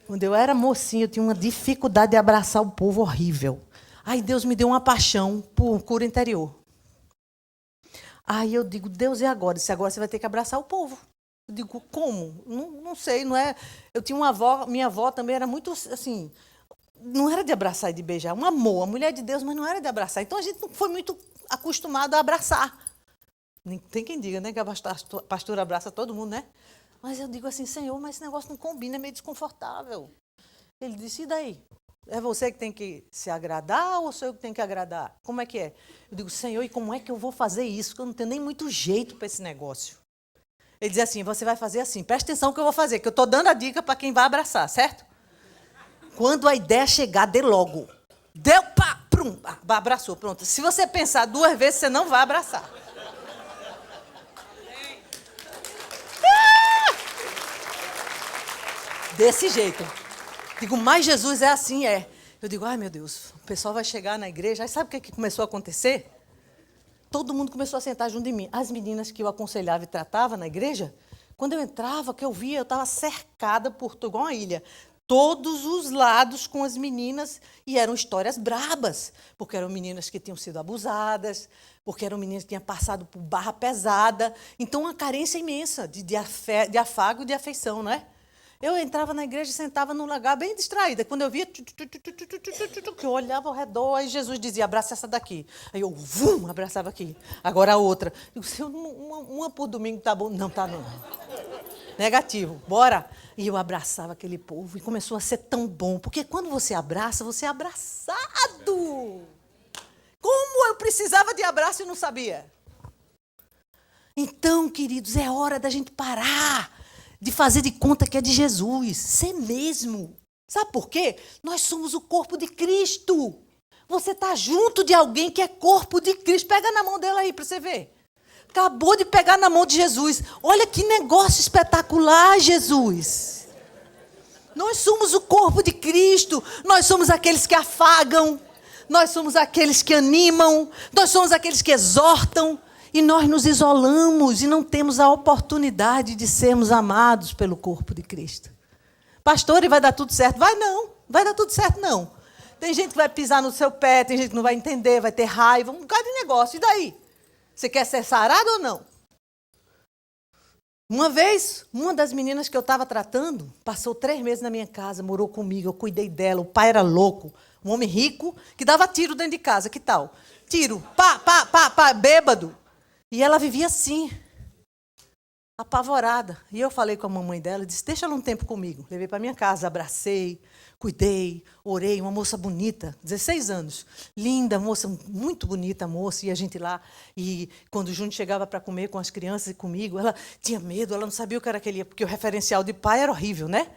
Quando eu era mocinha, eu tinha uma dificuldade de abraçar o povo horrível. Aí Deus me deu uma paixão por cura interior. Aí eu digo, Deus, e agora? Se agora você vai ter que abraçar o povo. Eu digo, como? Não sei, não é... Eu tinha uma avó, minha avó também era muito assim... Não era de abraçar e de beijar, um amor, a mulher de Deus, mas não era de abraçar. Então a gente não foi muito acostumado a abraçar. Tem quem diga, né, que a pastora abraça todo mundo, né? Mas eu digo assim, Senhor, mas esse negócio não combina, é meio desconfortável. Ele disse, e daí? É você que tem que se agradar ou sou eu que tenho que agradar? Como é que é? Eu digo, Senhor, e como é que eu vou fazer isso? Porque eu não tenho nem muito jeito para esse negócio. Ele diz assim, você vai fazer assim, presta atenção no que eu vou fazer, que eu estou dando a dica para quem vai abraçar, certo? Quando a ideia chegar, dê logo. Deu, pá, prum, abraçou, pronto. Se você pensar duas vezes, você não vai abraçar. Desse jeito. Digo, mas Jesus é assim, é. Eu digo, ai meu Deus, o pessoal vai chegar na igreja. Aí sabe o que começou a acontecer? Todo mundo começou a sentar junto de mim. As meninas que eu aconselhava e tratava na igreja, quando eu entrava, que eu via, eu estava cercada por igual uma ilha. Todos os lados com as meninas, e eram histórias brabas, porque eram meninas que tinham sido abusadas, porque eram meninas que tinham passado por barra pesada. Então, uma carência imensa de afago e de afeição, não é? Eu entrava na igreja e sentava num lugar bem distraída. Quando eu via, que eu olhava ao redor, aí Jesus dizia, abraça essa daqui. Aí eu, abraçava aqui. Agora a outra. Eu disse, uma por domingo tá bom. Não, tá não. Negativo, bora. E eu abraçava aquele povo e começou a ser tão bom. Porque quando você abraça, você é abraçado. Como eu precisava de abraço e não sabia? Então, queridos, é hora da gente parar de fazer de conta que é de Jesus, ser mesmo. Sabe por quê? Nós somos o corpo de Cristo. Você está junto de alguém que é corpo de Cristo. Pega na mão dela aí para você ver. Acabou de pegar na mão de Jesus. Olha que negócio espetacular, Jesus. Nós somos o corpo de Cristo. Nós somos aqueles que afagam. Nós somos aqueles que animam. Nós somos aqueles que exortam. E nós nos isolamos e não temos a oportunidade de sermos amados pelo corpo de Cristo. Pastor, e vai dar tudo certo? Vai não, vai dar tudo certo não. Tem gente que vai pisar no seu pé, tem gente que não vai entender, vai ter raiva, um bocado de negócio. E daí? Você quer ser sarado ou não? Uma vez, uma das meninas que eu estava tratando, passou 3 meses na minha casa, morou comigo, eu cuidei dela, o pai era louco, um homem rico, que dava tiro dentro de casa, que tal? Tiro, pá, bêbado. E ela vivia assim, apavorada. E eu falei com a mamãe dela, disse, deixa ela um tempo comigo. Levei para minha casa, abracei, cuidei, orei. Uma moça bonita, 16 anos. Linda, moça, muito bonita a moça. E a gente lá, e quando o Júnior chegava para comer com as crianças e comigo, ela tinha medo, ela não sabia o que era aquele, porque o referencial de pai era horrível, né?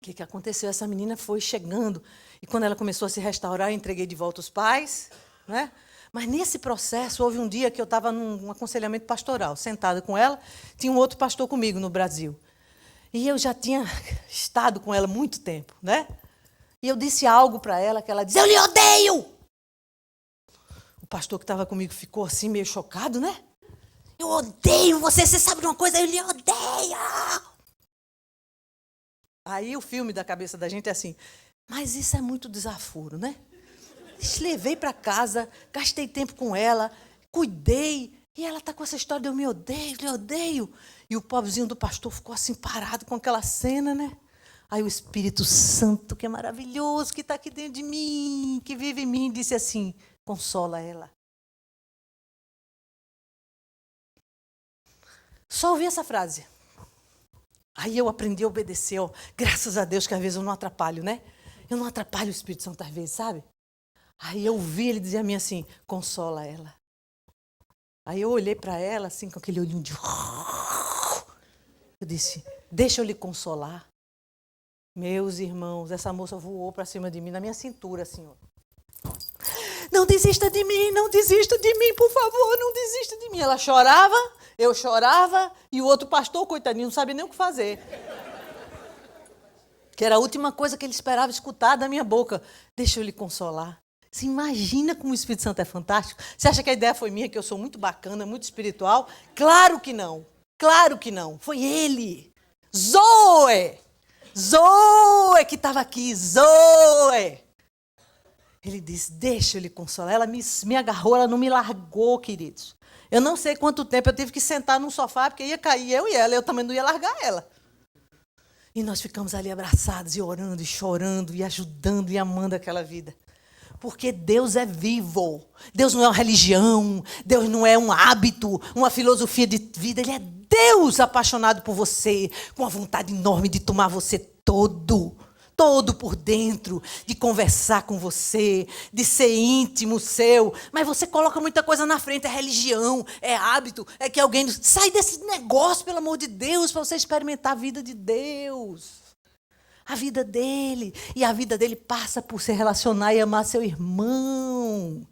O que aconteceu? Essa menina foi chegando. E quando ela começou a se restaurar, eu entreguei de volta os pais, né? Mas nesse processo, houve um dia que eu estava num aconselhamento pastoral, sentada com ela, tinha um outro pastor comigo no Brasil. E eu já tinha estado com ela muito tempo, né? E eu disse algo para ela, que ela disse, eu lhe odeio! O pastor que estava comigo ficou assim, meio chocado, né? Eu odeio você sabe de uma coisa? Eu lhe odeio! Aí o filme da cabeça da gente é assim, mas isso é muito desaforo, né? Levei para casa, gastei tempo com ela, cuidei, e ela está com essa história de eu me odeio, lhe odeio. E o pobrezinho do pastor ficou assim parado com aquela cena, né? Aí o Espírito Santo, que é maravilhoso, que está aqui dentro de mim, que vive em mim, disse assim, consola ela. Só ouvi essa frase. Aí eu aprendi a obedecer. Ó. Graças a Deus que às vezes eu não atrapalho, né? Eu não atrapalho o Espírito Santo às vezes, sabe? Aí eu vi ele dizer a mim assim, consola ela. Aí eu olhei para ela assim com aquele olhinho de... Eu disse, deixa eu lhe consolar. Meus irmãos, essa moça voou para cima de mim, na minha cintura assim, ó. Não desista de mim, por favor, não desista de mim. Ela chorava, eu chorava, e o outro pastor, coitadinho, não sabia nem o que fazer. Que era a última coisa que ele esperava escutar da minha boca. Deixa eu lhe consolar. Você imagina como o Espírito Santo é fantástico? Você acha que a ideia foi minha, que eu sou muito bacana, muito espiritual? Claro que não. Claro que não. Foi ele. Zoe que estava aqui. Zoe. Ele disse, deixa eu lhe consolar. Ela me agarrou, ela não me largou, queridos. Eu não sei quanto tempo eu tive que sentar num sofá, porque ia cair eu e ela. Eu também não ia largar ela. E nós ficamos ali abraçados, e orando, e chorando, e ajudando, e amando aquela vida. Porque Deus é vivo. Deus não é uma religião. Deus não é um hábito, uma filosofia de vida. Ele é Deus apaixonado por você, com uma vontade enorme de tomar você todo por dentro, de conversar com você, de ser íntimo seu. Mas você coloca muita coisa na frente, é religião, é hábito, é que alguém... Sai desse negócio, pelo amor de Deus, para você experimentar a vida de Deus. A vida dele. E a vida dele passa por se relacionar e amar seu irmão.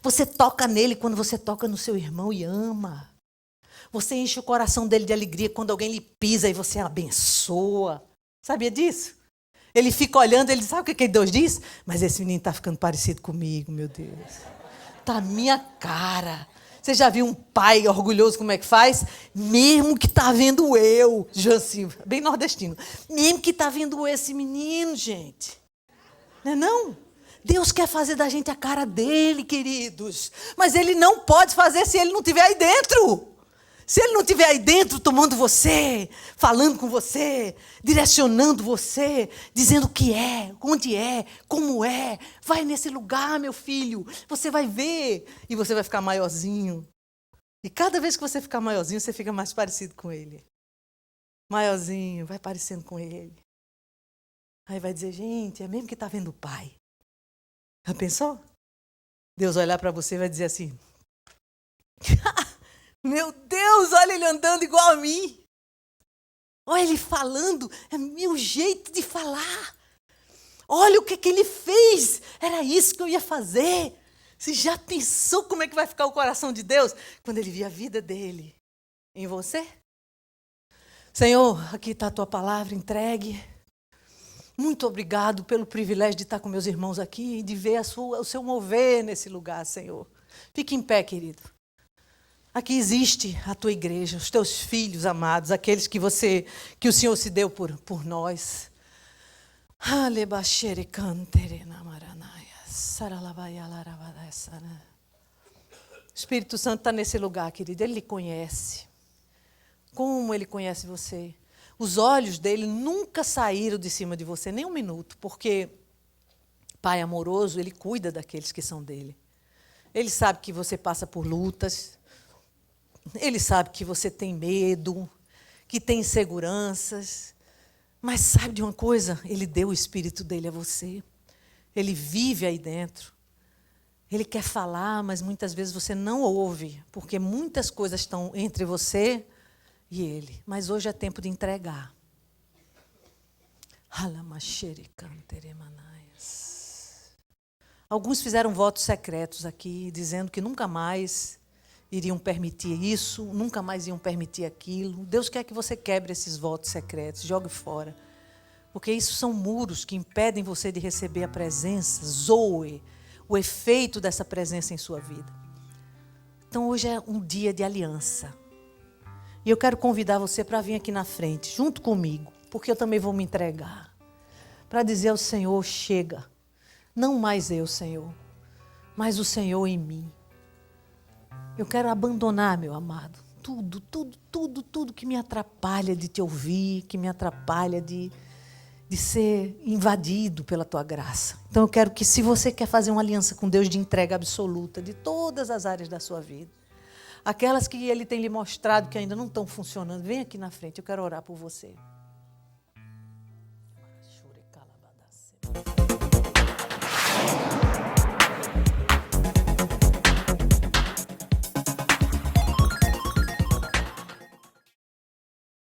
Você toca nele quando você toca no seu irmão e ama. Você enche o coração dele de alegria quando alguém lhe pisa e você abençoa. Sabia disso? Ele fica olhando, ele sabe o que Deus diz? Mas esse menino está ficando parecido comigo, meu Deus. Está a minha cara. Você já viu um pai orgulhoso como é que faz? Mesmo que está vendo eu, Janci, bem nordestino. Mesmo que está vendo esse menino, gente. Não é não? Deus quer fazer da gente a cara dele, queridos. Mas ele não pode fazer se ele não estiver aí dentro. Se ele não estiver aí dentro tomando você, falando com você, direcionando você, dizendo o que é, onde é, como é, vai nesse lugar, meu filho, você vai ver e você vai ficar maiorzinho. E cada vez que você ficar maiorzinho, você fica mais parecido com ele. Maiorzinho, vai parecendo com ele. Aí vai dizer, gente, é mesmo que está vendo o pai. Já pensou? Deus vai olhar para você e vai dizer assim... Meu Deus, olha ele andando igual a mim. Olha ele falando, é meu jeito de falar. Olha o que ele fez. Era isso que eu ia fazer. Você já pensou como é que vai ficar o coração de Deus quando ele vê a vida dele em você? Senhor, aqui está a tua palavra entregue. Muito obrigado pelo privilégio de estar com meus irmãos aqui e de ver o seu mover nesse lugar, Senhor. Fique em pé, querido. Aqui existe a tua igreja, os teus filhos amados, aqueles que o Senhor se deu por nós. O Espírito Santo está nesse lugar, querido. Ele lhe conhece. Como ele conhece você? Os olhos dele nunca saíram de cima de você, nem um minuto, porque Pai amoroso, ele cuida daqueles que são dele. Ele sabe que você passa por lutas. Ele sabe que você tem medo, que tem inseguranças. Mas sabe de uma coisa? Ele deu o Espírito dele a você. Ele vive aí dentro. Ele quer falar, mas muitas vezes você não ouve, porque muitas coisas estão entre você e ele. Mas hoje é tempo de entregar. Alguns fizeram votos secretos aqui, dizendo que nunca mais iriam permitir isso, nunca mais iam permitir aquilo. Deus quer que você quebre esses votos secretos, jogue fora. Porque isso são muros que impedem você de receber a presença, Zoe, o efeito dessa presença em sua vida. Então hoje é um dia de aliança. E eu quero convidar você para vir aqui na frente, junto comigo, porque eu também vou me entregar. Para dizer ao Senhor, chega. Não mais eu, Senhor, mas o Senhor em mim. Eu quero abandonar, meu amado, tudo que me atrapalha de te ouvir, que me atrapalha de ser invadido pela tua graça. Então eu quero que, se você quer fazer uma aliança com Deus de entrega absoluta de todas as áreas da sua vida, aquelas que Ele tem lhe mostrado que ainda não estão funcionando, vem aqui na frente, eu quero orar por você.